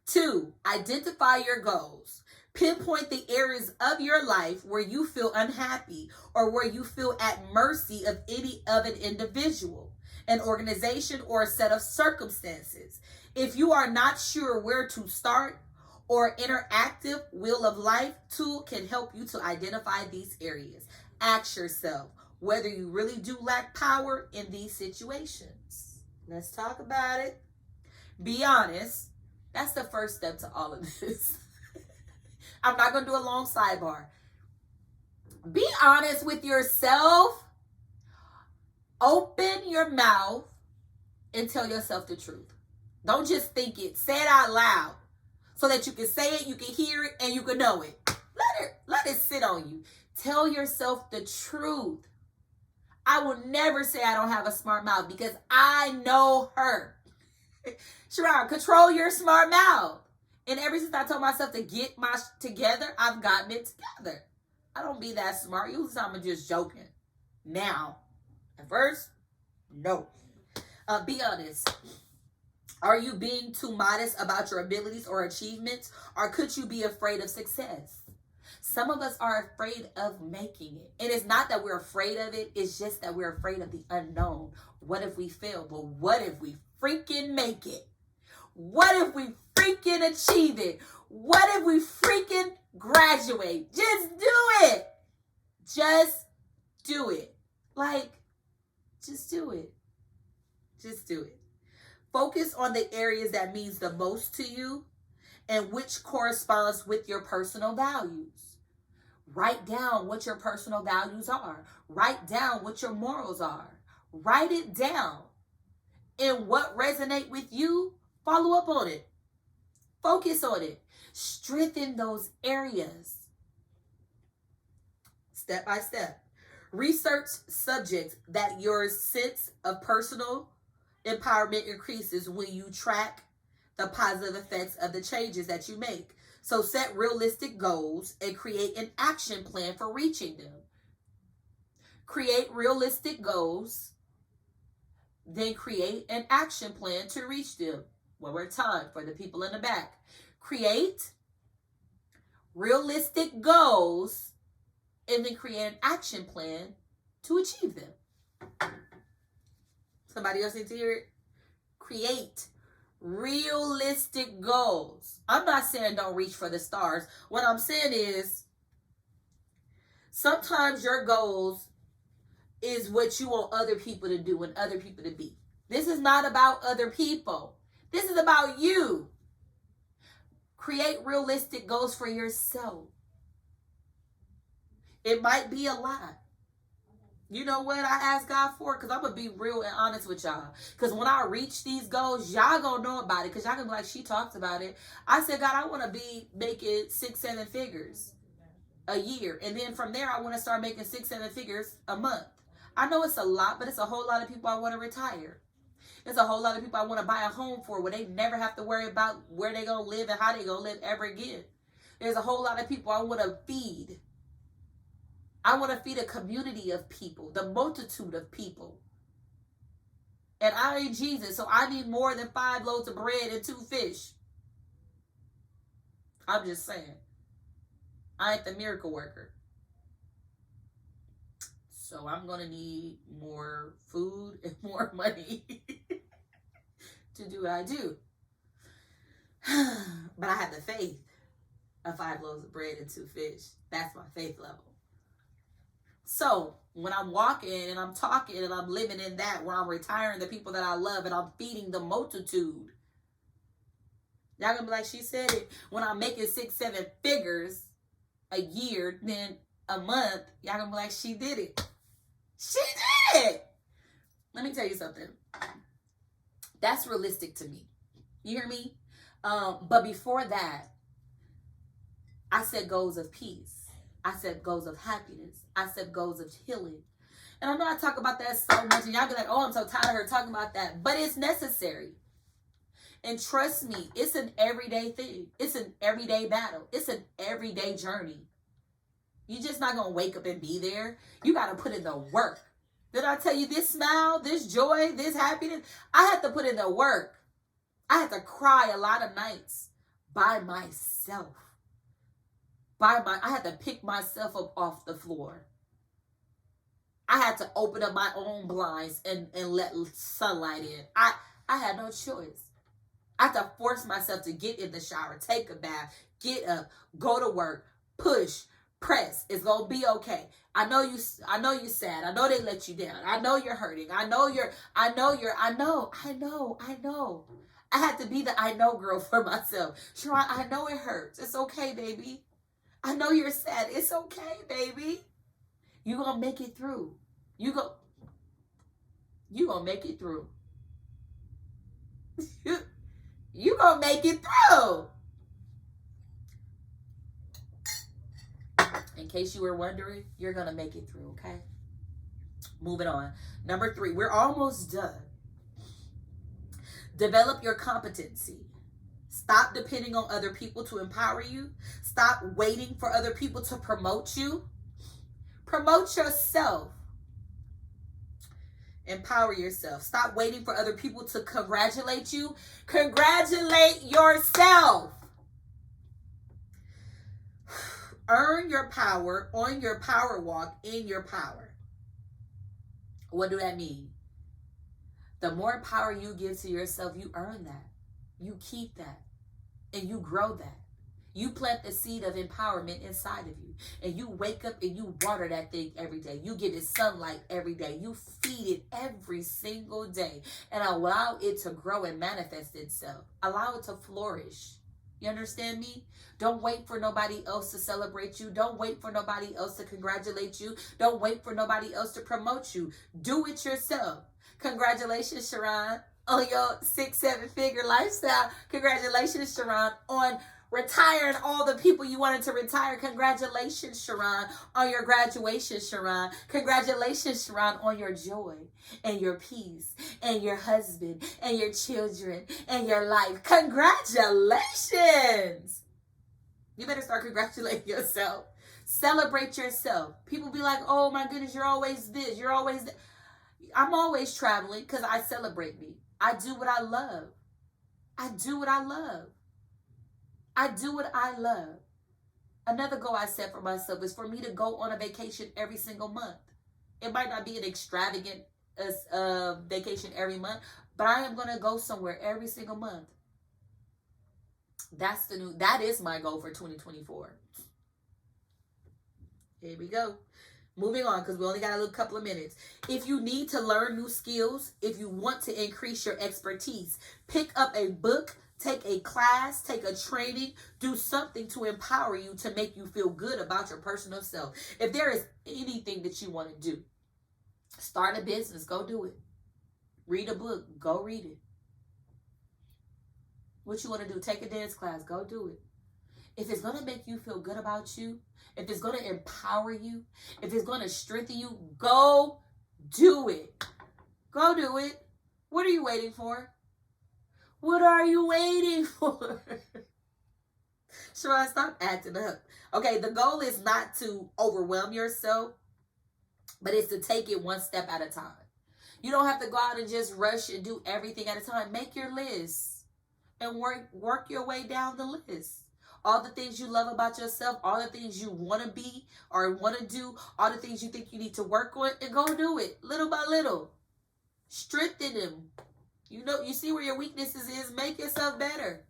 2, identify your goals. Pinpoint the areas of your life where you feel unhappy or where you feel at mercy of an individual, an organization, or a set of circumstances. If you are not sure where to start, or interactive Wheel of Life tool can help you to identify these areas. Ask yourself whether you really do lack power in these situations. Let's talk about it. Be honest. That's the first step to all of this. I'm not going to do a long sidebar. Be honest with yourself. Open your mouth and tell yourself the truth. Don't just think it. Say it out loud so that you can say it, you can hear it, and you can know it. Let it sit on you. Tell yourself the truth. I will never say I don't have a smart mouth because I know her. Sharon, control your smart mouth. And ever since I told myself to get my together, I've gotten it together. I don't be that smart. Usually I'm just joking. Now, at first, no. Be honest. Are you being too modest about your abilities or achievements? Or could you be afraid of success? Some of us are afraid of making it. And it's not that we're afraid of it. It's just that we're afraid of the unknown. What if we fail? But what if we freaking make it? What if we freaking achieve it? What if we freaking graduate? Just do it. Just do it. Like, just do it. Just do it. Focus on the areas that means the most to you and which corresponds with your personal values. Write down what your personal values are. Write down what your morals are. Write it down. And what resonate with you, follow up on it. Focus on it. Strengthen those areas. Step by step. Research subjects that your sense of personal empowerment increases when you track the positive effects of the changes that you make. So set realistic goals and create an action plan for reaching them. Create realistic goals, then create an action plan to reach them. One more time for the people in the back. Create realistic goals and then create an action plan to achieve them. Somebody else need to hear it? Create realistic goals. I'm not saying don't reach for the stars. What I'm saying is sometimes your goals is what you want other people to do and other people to be. This is not about other people. This is about you. Create realistic goals for yourself. It might be a lot. You know what I ask God for? Because I'm going to be real and honest with y'all. Because when I reach these goals, y'all going to know about it. Because y'all going to be like, she talks about it. I said, God, I want to be making 6-7 figures a year. And then from there, I want to start making 6-7 figures a month. I know it's a lot, but it's a whole lot of people I want to retire. There's a whole lot of people I want to buy a home for where they never have to worry about where they're going to live and how they're going to live ever again. There's a whole lot of people I want to feed. I want to feed a community of people, the multitude of people. And I ain't Jesus, so I need more than 5 loaves of bread and 2 fish. I'm just saying. I ain't the miracle worker. So I'm going to need more food and more money to do what I do. But I have the faith of 5 loaves of bread and 2 fish. That's my faith level. So when I'm walking and I'm talking and I'm living in that, where I'm retiring the people that I love and I'm feeding the multitude, y'all gonna be like, she said it. When I'm making 6-7 figures a year, then a month, y'all gonna be like, she did it. She did it. Let me tell you something. That's realistic to me. You hear me? But before that, I set goals of peace. I set goals of happiness. I set goals of healing. And I know I talk about that so much, and y'all be like, oh, I'm so tired of her talking about that. But it's necessary. And trust me, it's an everyday thing. It's an everyday battle. It's an everyday journey. You're just not going to wake up and be there. You got to put in the work. Did I tell you this smile, this joy, this happiness? I had to put in the work. I had to cry a lot of nights by myself. I had to pick myself up off the floor. I had to open up my own blinds and let sunlight in. I had no choice. I had to force myself to get in the shower, take a bath, get up, go to work, push, press. It's gonna be okay. I know you sad. I know they let you down. I know you're hurting. I know. I had to be the I know girl for myself. Sharon, I know it hurts. It's okay, baby. I know you're sad. It's okay, baby. You gonna make it through. You gonna make it through. You gonna make it through. In case you were wondering, you're gonna make it through, okay? Moving on. Number 3, we're almost done. Develop your competency. Stop depending on other people to empower you. Stop waiting for other people to promote you. Promote yourself. Empower yourself. Stop waiting for other people to congratulate you. Congratulate yourself. Earn your power on your power walk in your power. What do that mean? The more power you give to yourself, you earn that. You keep that. And you grow that. You plant the seed of empowerment inside of you. And you wake up and you water that thing every day. You give it sunlight every day. You feed it every single day. And allow it to grow and manifest itself. Allow it to flourish. You understand me? Don't wait for nobody else to celebrate you. Don't wait for nobody else to congratulate you. Don't wait for nobody else to promote you. Do it yourself. Congratulations, Sharon, on your 6-7 figure lifestyle. Congratulations, Sharon, on retiring all the people you wanted to retire. Congratulations, Sharon, on your graduation, Sharon. Congratulations, Sharon, on your joy and your peace and your husband and your children and your life. Congratulations. You better start congratulating yourself. Celebrate yourself. People be like, oh my goodness, you're always this. You're always that. I'm always traveling because I celebrate me. I do what I love. I do what I love. I do what I love. Another goal I set for myself is for me to go on a vacation every single month. It might not be an extravagant vacation every month, but I am going to go somewhere every single month. That is my goal for 2024. Here we go. Moving on, because we only got a little couple of minutes. If you need to learn new skills, if you want to increase your expertise, pick up a book, take a class, take a training, do something to empower you to make you feel good about your personal self. If there is anything that you want to do, start a business, go do it. Read a book, go read it. What you want to do, take a dance class, go do it. If it's going to make you feel good about you, if it's going to empower you, if it's going to strengthen you, go do it. Go do it. What are you waiting for? What are you waiting for? Sharon, stop acting up. Okay, the goal is not to overwhelm yourself, but it's to take it one step at a time. You don't have to go out and just rush and do everything at a time. Make your list and work your way down the list. All the things you love about yourself, all the things you want to be or want to do, all the things you think you need to work on, and go do it little by little. Strengthen them. You see where your weaknesses is. Make yourself better.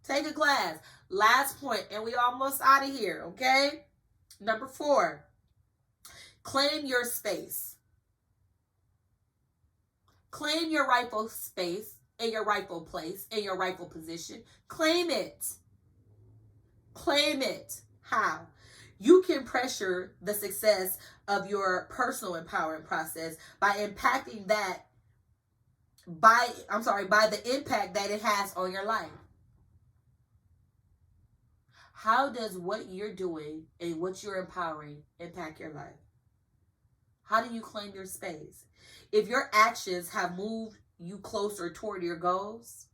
Take a class. Last point, and we almost out of here, okay? Number 4, claim your space. Claim your rightful space and your rightful place and your rightful position. Claim it. Claim it. How? You can pressure the success of your personal empowerment process by impacting that by the impact that it has on your life. How does what you're doing and what you're empowering impact your life? How do you claim your space? If your actions have moved you closer toward your goals,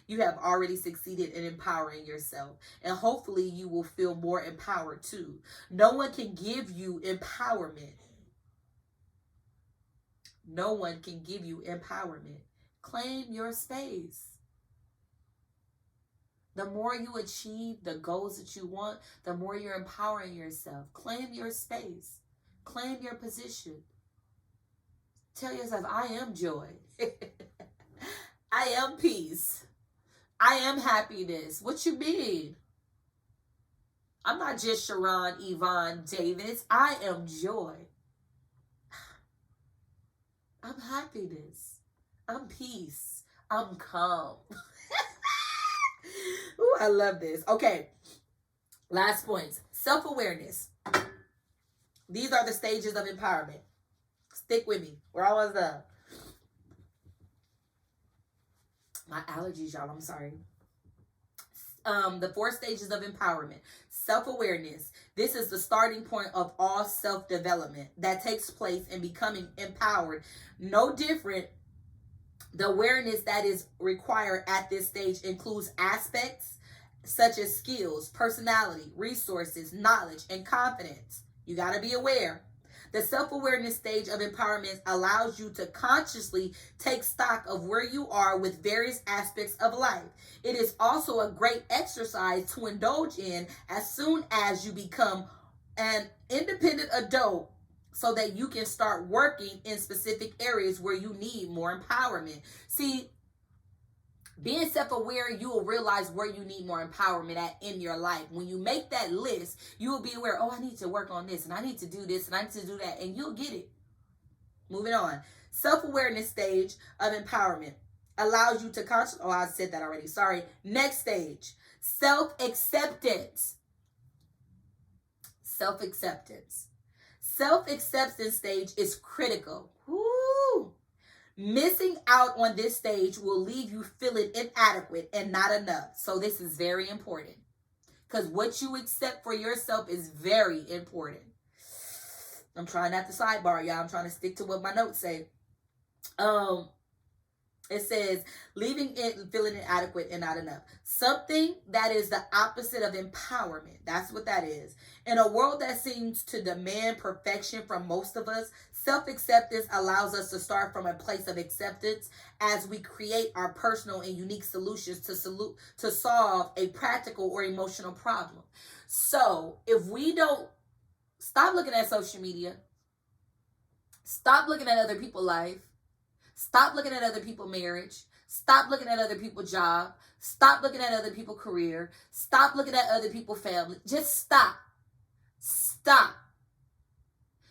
you have already succeeded in empowering yourself. And hopefully you will feel more empowered too. No one can give you empowerment. No one can give you empowerment. Claim your space. The more you achieve the goals that you want, the more you're empowering yourself. Claim your space. Claim your position. Tell yourself, I am joy. I am peace. I am happiness. What you mean? I'm not just Sharon Yvonne Davis. I am joy. I'm happiness. I'm peace. I'm calm. Ooh, I love this. Okay. Last points. Self-awareness. These are the stages of empowerment. Stick with me. We're almost done. My allergies, y'all. I'm sorry. The 4 stages of empowerment. Self-awareness. This is the starting point of all self-development that takes place in becoming empowered. No different. The awareness that is required at this stage includes aspects such as skills, personality, resources, knowledge, and confidence. You got to be aware. The self-awareness stage of empowerment allows you to consciously take stock of where you are with various aspects of life. It is also a great exercise to indulge in as soon as you become an independent adult, so that you can start working in specific areas where you need more empowerment. See, being self-aware, you will realize where you need more empowerment at in your life. When you make that list, you will be aware, oh, I need to work on this, and I need to do this, and I need to do that, and you'll get it. Moving on. Self-awareness stage of empowerment allows you to I said that already. Sorry. Next stage. Self-acceptance. Self-acceptance. Self-acceptance stage is critical. Woo! Missing out on this stage will leave you feeling inadequate and not enough. So this is very important, because what you accept for yourself is very important. I'm trying not to sidebar, y'all. I'm trying to stick to what my notes say. It says, leaving it feeling inadequate and not enough. Something that is the opposite of empowerment. That's what that is. In a world that seems to demand perfection from most of us, self-acceptance allows us to start from a place of acceptance as we create our personal and unique solutions to solve a practical or emotional problem. So if we don't stop looking at social media, stop looking at other people's life, stop looking at other people's marriage, stop looking at other people's job, stop looking at other people's career, stop looking at other people's family. Just stop. Stop.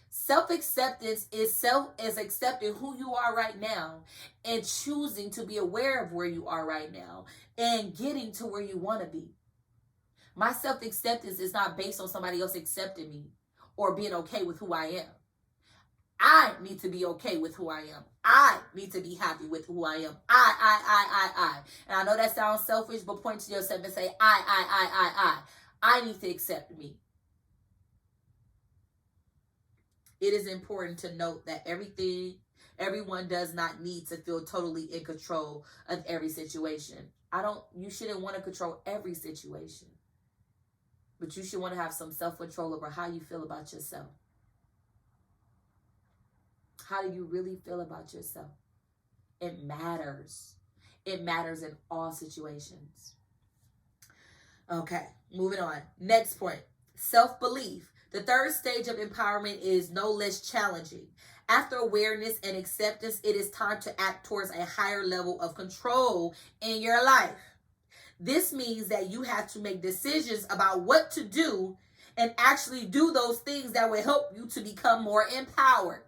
Self-acceptance is accepting who you are right now and choosing to be aware of where you are right now and getting to where you want to be. My self-acceptance is not based on somebody else accepting me or being okay with who I am. I need to be okay with who I am. I need to be happy with who I am. I. And I know that sounds selfish, but point to yourself and say, I. I need to accept me. It is important to note that everyone does not need to feel totally in control of every situation. You shouldn't want to control every situation, but you should want to have some self-control over how you feel about yourself. How do you really feel about yourself? It matters. It matters in all situations. Okay, moving on. Next point, self-belief. The third stage of empowerment is no less challenging. After awareness and acceptance, it is time to act towards a higher level of control in your life. This means that you have to make decisions about what to do and actually do those things that will help you to become more empowered.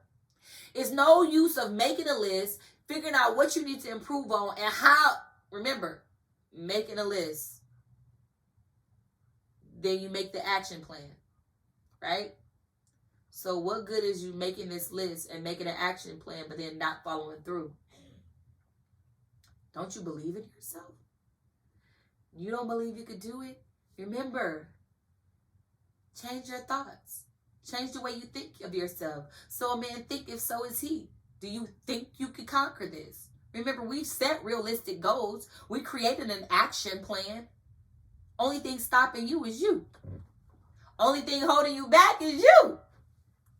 It's no use of making a list, figuring out what you need to improve on and how. Remember, making a list. Then you make the action plan, right? So what good is you making this list and making an action plan, but then not following through? Don't you believe in yourself? You don't believe you could do it? Remember, change your thoughts. Change the way you think of yourself. So a man thinketh, so is he. Do you think you can conquer this? Remember, we set realistic goals. We created an action plan. Only thing stopping you is you. Only thing holding you back is you.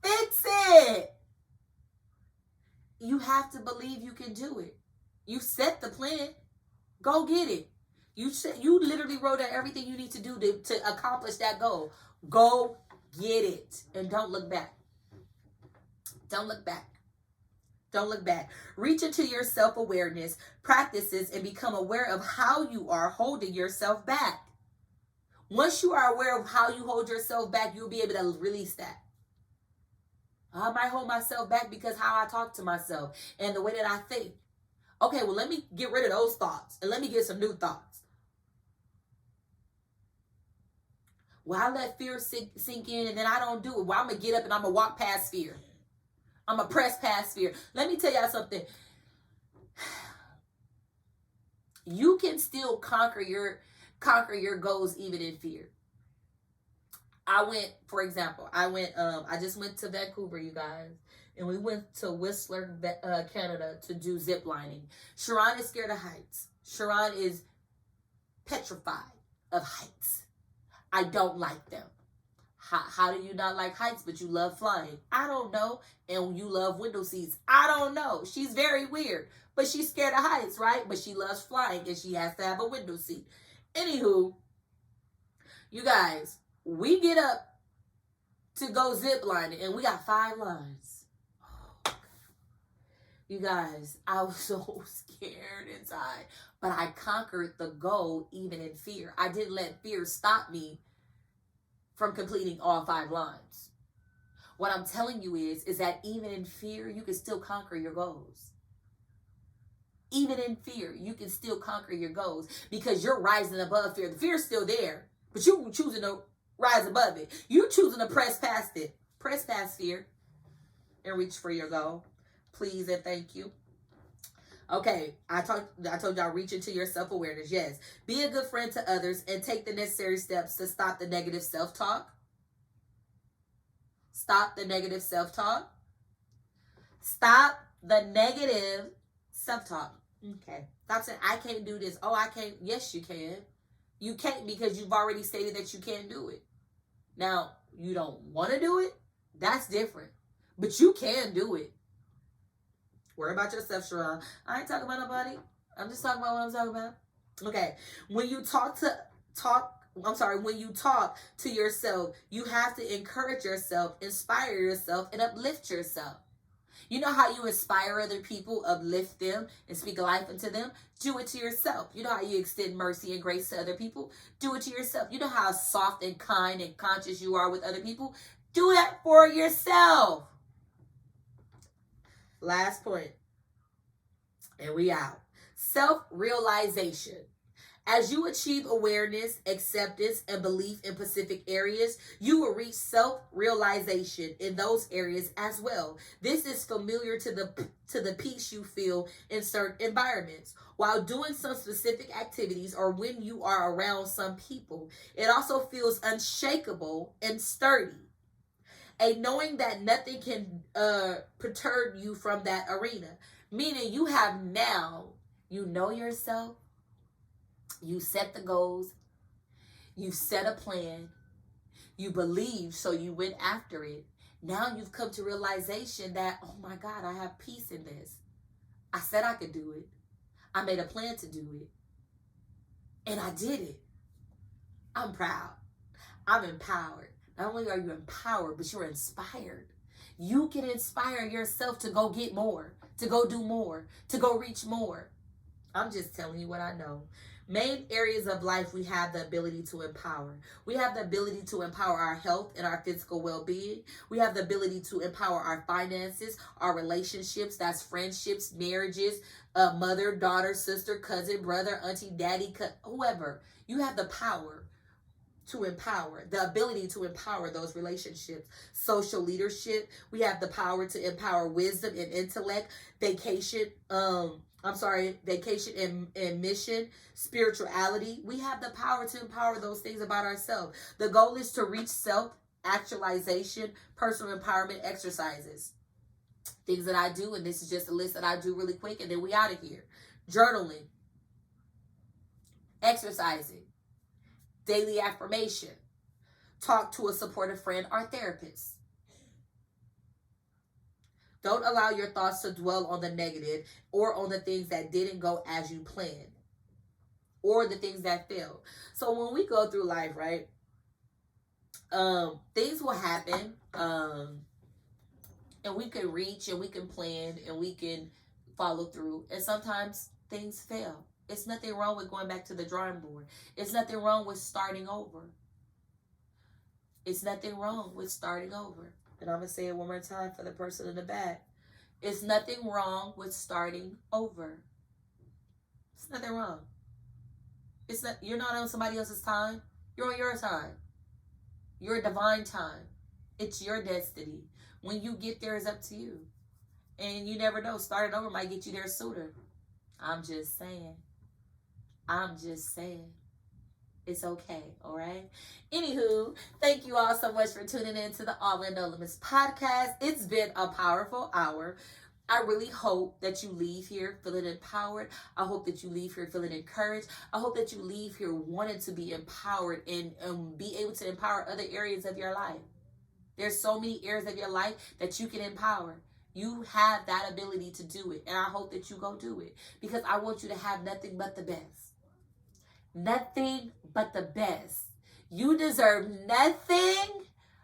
Fix it. You have to believe you can do it. You set the plan. Go get it. You literally wrote out everything you need to do to accomplish that goal. Go get it. And don't look back. Don't look back. Don't look back. Reach into your self-awareness practices and become aware of how you are holding yourself back. Once you are aware of how you hold yourself back, you'll be able to release that. I might hold myself back because how I talk to myself and the way that I think. Okay, well, let me get rid of those thoughts and let me get some new thoughts. Well, I let fear sink in and then I don't do it. Well, I'm going to get up and I'm going to walk past fear. I'm going to press past fear. Let me tell y'all something. You can still conquer your goals even in fear. I just went to Vancouver, you guys, and we went to Whistler, Canada to do zip lining. Sharon is scared of heights. Sharon is petrified of heights. I don't like them. How do you not like heights, but you love flying? I don't know. And you love window seats? I don't know. She's very weird, but she's scared of heights, right? But she loves flying and she has to have a window seat. Anywho, you guys, we get up to go zip lining and we got 5 lines. Oh, you guys, I was so scared inside, but I conquered the goal even in fear. I didn't let fear stop me from completing all 5 lines. What I'm telling you is that even in fear, you can still conquer your goals. Even in fear, you can still conquer your goals because you're rising above fear. The fear's still there, but you're choosing to rise above it. You're choosing to press past it. Press past fear and reach for your goal. Please and thank you. Okay, I told y'all reach into your self-awareness. Yes. Be a good friend to others and take the necessary steps to stop the negative self-talk. Stop the negative self-talk. Stop the negative self-talk. Okay. Stop saying, I can't do this. Oh, I can't. Yes, you can. You can't because you've already stated that you can't do it. Now, you don't want to do it. That's different. But you can do it. Worry about yourself, Sharon. I ain't talking about nobody. I'm just talking about what I'm talking about. Okay. When you talk to yourself, you have to encourage yourself, inspire yourself, and uplift yourself. You know how you inspire other people, uplift them, and speak life into them? Do it to yourself. You know how you extend mercy and grace to other people? Do it to yourself. You know how soft and kind and conscious you are with other people? Do that for yourself. Last point. And we out. Self-realization. As you achieve awareness, acceptance, and belief in specific areas, you will reach self-realization in those areas as well. This is familiar to the peace you feel in certain environments. While doing some specific activities or when you are around some people, it also feels unshakable and sturdy. A knowing that nothing can perturb you from that arena. Meaning you have now, you know yourself. You set the goals, you set a plan, you believe, so you went after it. Now you've come to realization that, oh my God, I have peace in this. I said I could do it. I made a plan to do it. And I did it. I'm proud. I'm empowered. Not only are you empowered, but you're inspired. You can inspire yourself to go get more, to go do more, to go reach more. I'm just telling you what I know. Main areas of life we have the ability to empower. We have the ability to empower our health and our physical well-being. We have the ability to empower our finances, our relationships, that's friendships, marriages, mother, daughter, sister, cousin, brother, auntie, daddy, whoever. You have the power to empower, the ability to empower those relationships. Social leadership, we have the power to empower wisdom and intellect, vacation and mission, spirituality. We have the power to empower those things about ourselves. The goal is to reach actualization, personal empowerment exercises. Things that I do, and this is just a list that I do really quick, and then we out of here. Journaling, exercising, daily affirmation, talk to a supportive friend or therapist. Don't allow your thoughts to dwell on the negative or on the things that didn't go as you planned or the things that failed. So when we go through life, right, things will happen, and we can reach and we can plan and we can follow through. And sometimes things fail. It's nothing wrong with going back to the drawing board. It's nothing wrong with starting over. It's nothing wrong with starting over. And I'm going to say it one more time for the person in the back. It's nothing wrong with starting over. It's nothing wrong. It's not. You're not on somebody else's time. You're on your time. Your divine time. It's your destiny. When you get there, it's up to you. And you never know. Starting over might get you there sooner. I'm just saying. I'm just saying. It's okay, all right? Anywho, thank you all so much for tuning in to the All in No Limits podcast. It's been a powerful hour. I really hope that you leave here feeling empowered. I hope that you leave here feeling encouraged. I hope that you leave here wanting to be empowered and be able to empower other areas of your life. There's so many areas of your life that you can empower. You have that ability to do it, and I hope that you go do it because I want you to have nothing but the best. Nothing but the best. You deserve nothing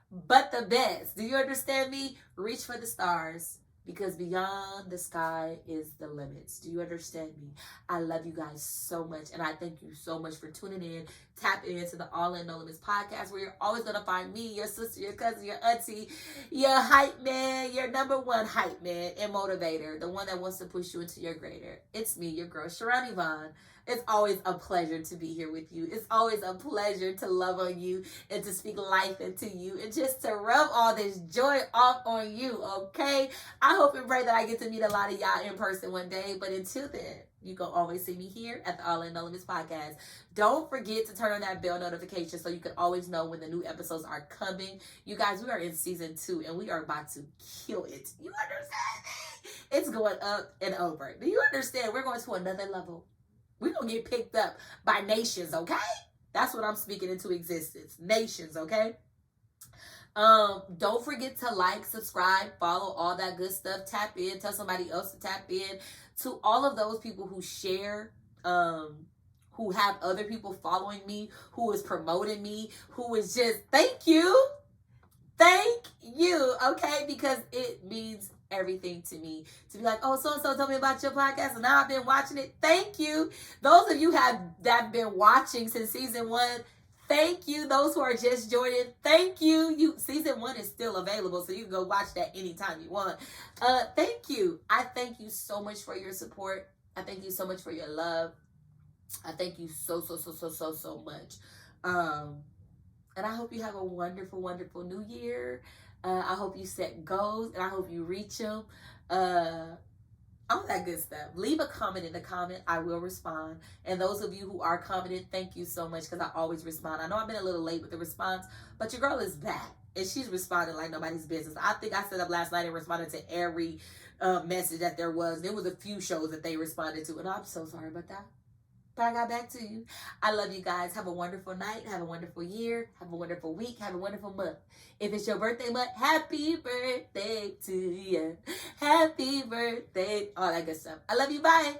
but the best. Do you understand me? Reach for the stars because beyond the sky is the limits. Do you understand me? I love you guys so much, and I thank you so much for tuning in, tapping into the All in No Limits podcast, where you're always going to find me, your sister, your cousin, your auntie, your hype man, your number one hype man and motivator, the one that wants to push you into your greater. It's me, your girl, Sharon Yvonne. It's always a pleasure to be here with you. It's always a pleasure to love on you and to speak life into you and just to rub all this joy off on you, okay? I hope and pray that I get to meet a lot of y'all in person one day. But until then, you can always see me here at the All in No Limits podcast. Don't forget to turn on that bell notification so you can always know when the new episodes are coming. You guys, we are in season 2 and we are about to kill it. You understand me? It's going up and over. Do you understand? We're going to another level. We're going to get picked up by nations, okay? That's what I'm speaking into existence. Nations, okay? Don't forget to like, subscribe, follow, all that good stuff. Tap in. Tell somebody else to tap in. To all of those people who share, who have other people following me, who is promoting me, who is just, thank you. Thank you, okay? Because it means everything to me to be like, oh, so-and-so told me about your podcast and now I've been watching it. Thank you. Those of you that have been watching since season 1, thank you. Those who are just joining, thank you. Season 1 is still available, so you can go watch that anytime you want. Thank you. I thank you so much for your support. I thank you so much for your love. I thank you so much. And I hope you have a wonderful, wonderful new year. I hope you set goals and I hope you reach them. All that good stuff. Leave a comment in the comment. I will respond. And those of you who are commenting, thank you so much because I always respond. I know I've been a little late with the response, but your girl is back and she's responding like nobody's business. I think I set up last night and responded to every message that there was. There was a few shows that they responded to, and I'm so sorry about that. But I got back to you. I love you guys. Have a wonderful night. Have a wonderful year. Have a wonderful week. Have a wonderful month. If it's your birthday month, happy birthday to you. Happy birthday. All that good stuff. I love you. Bye.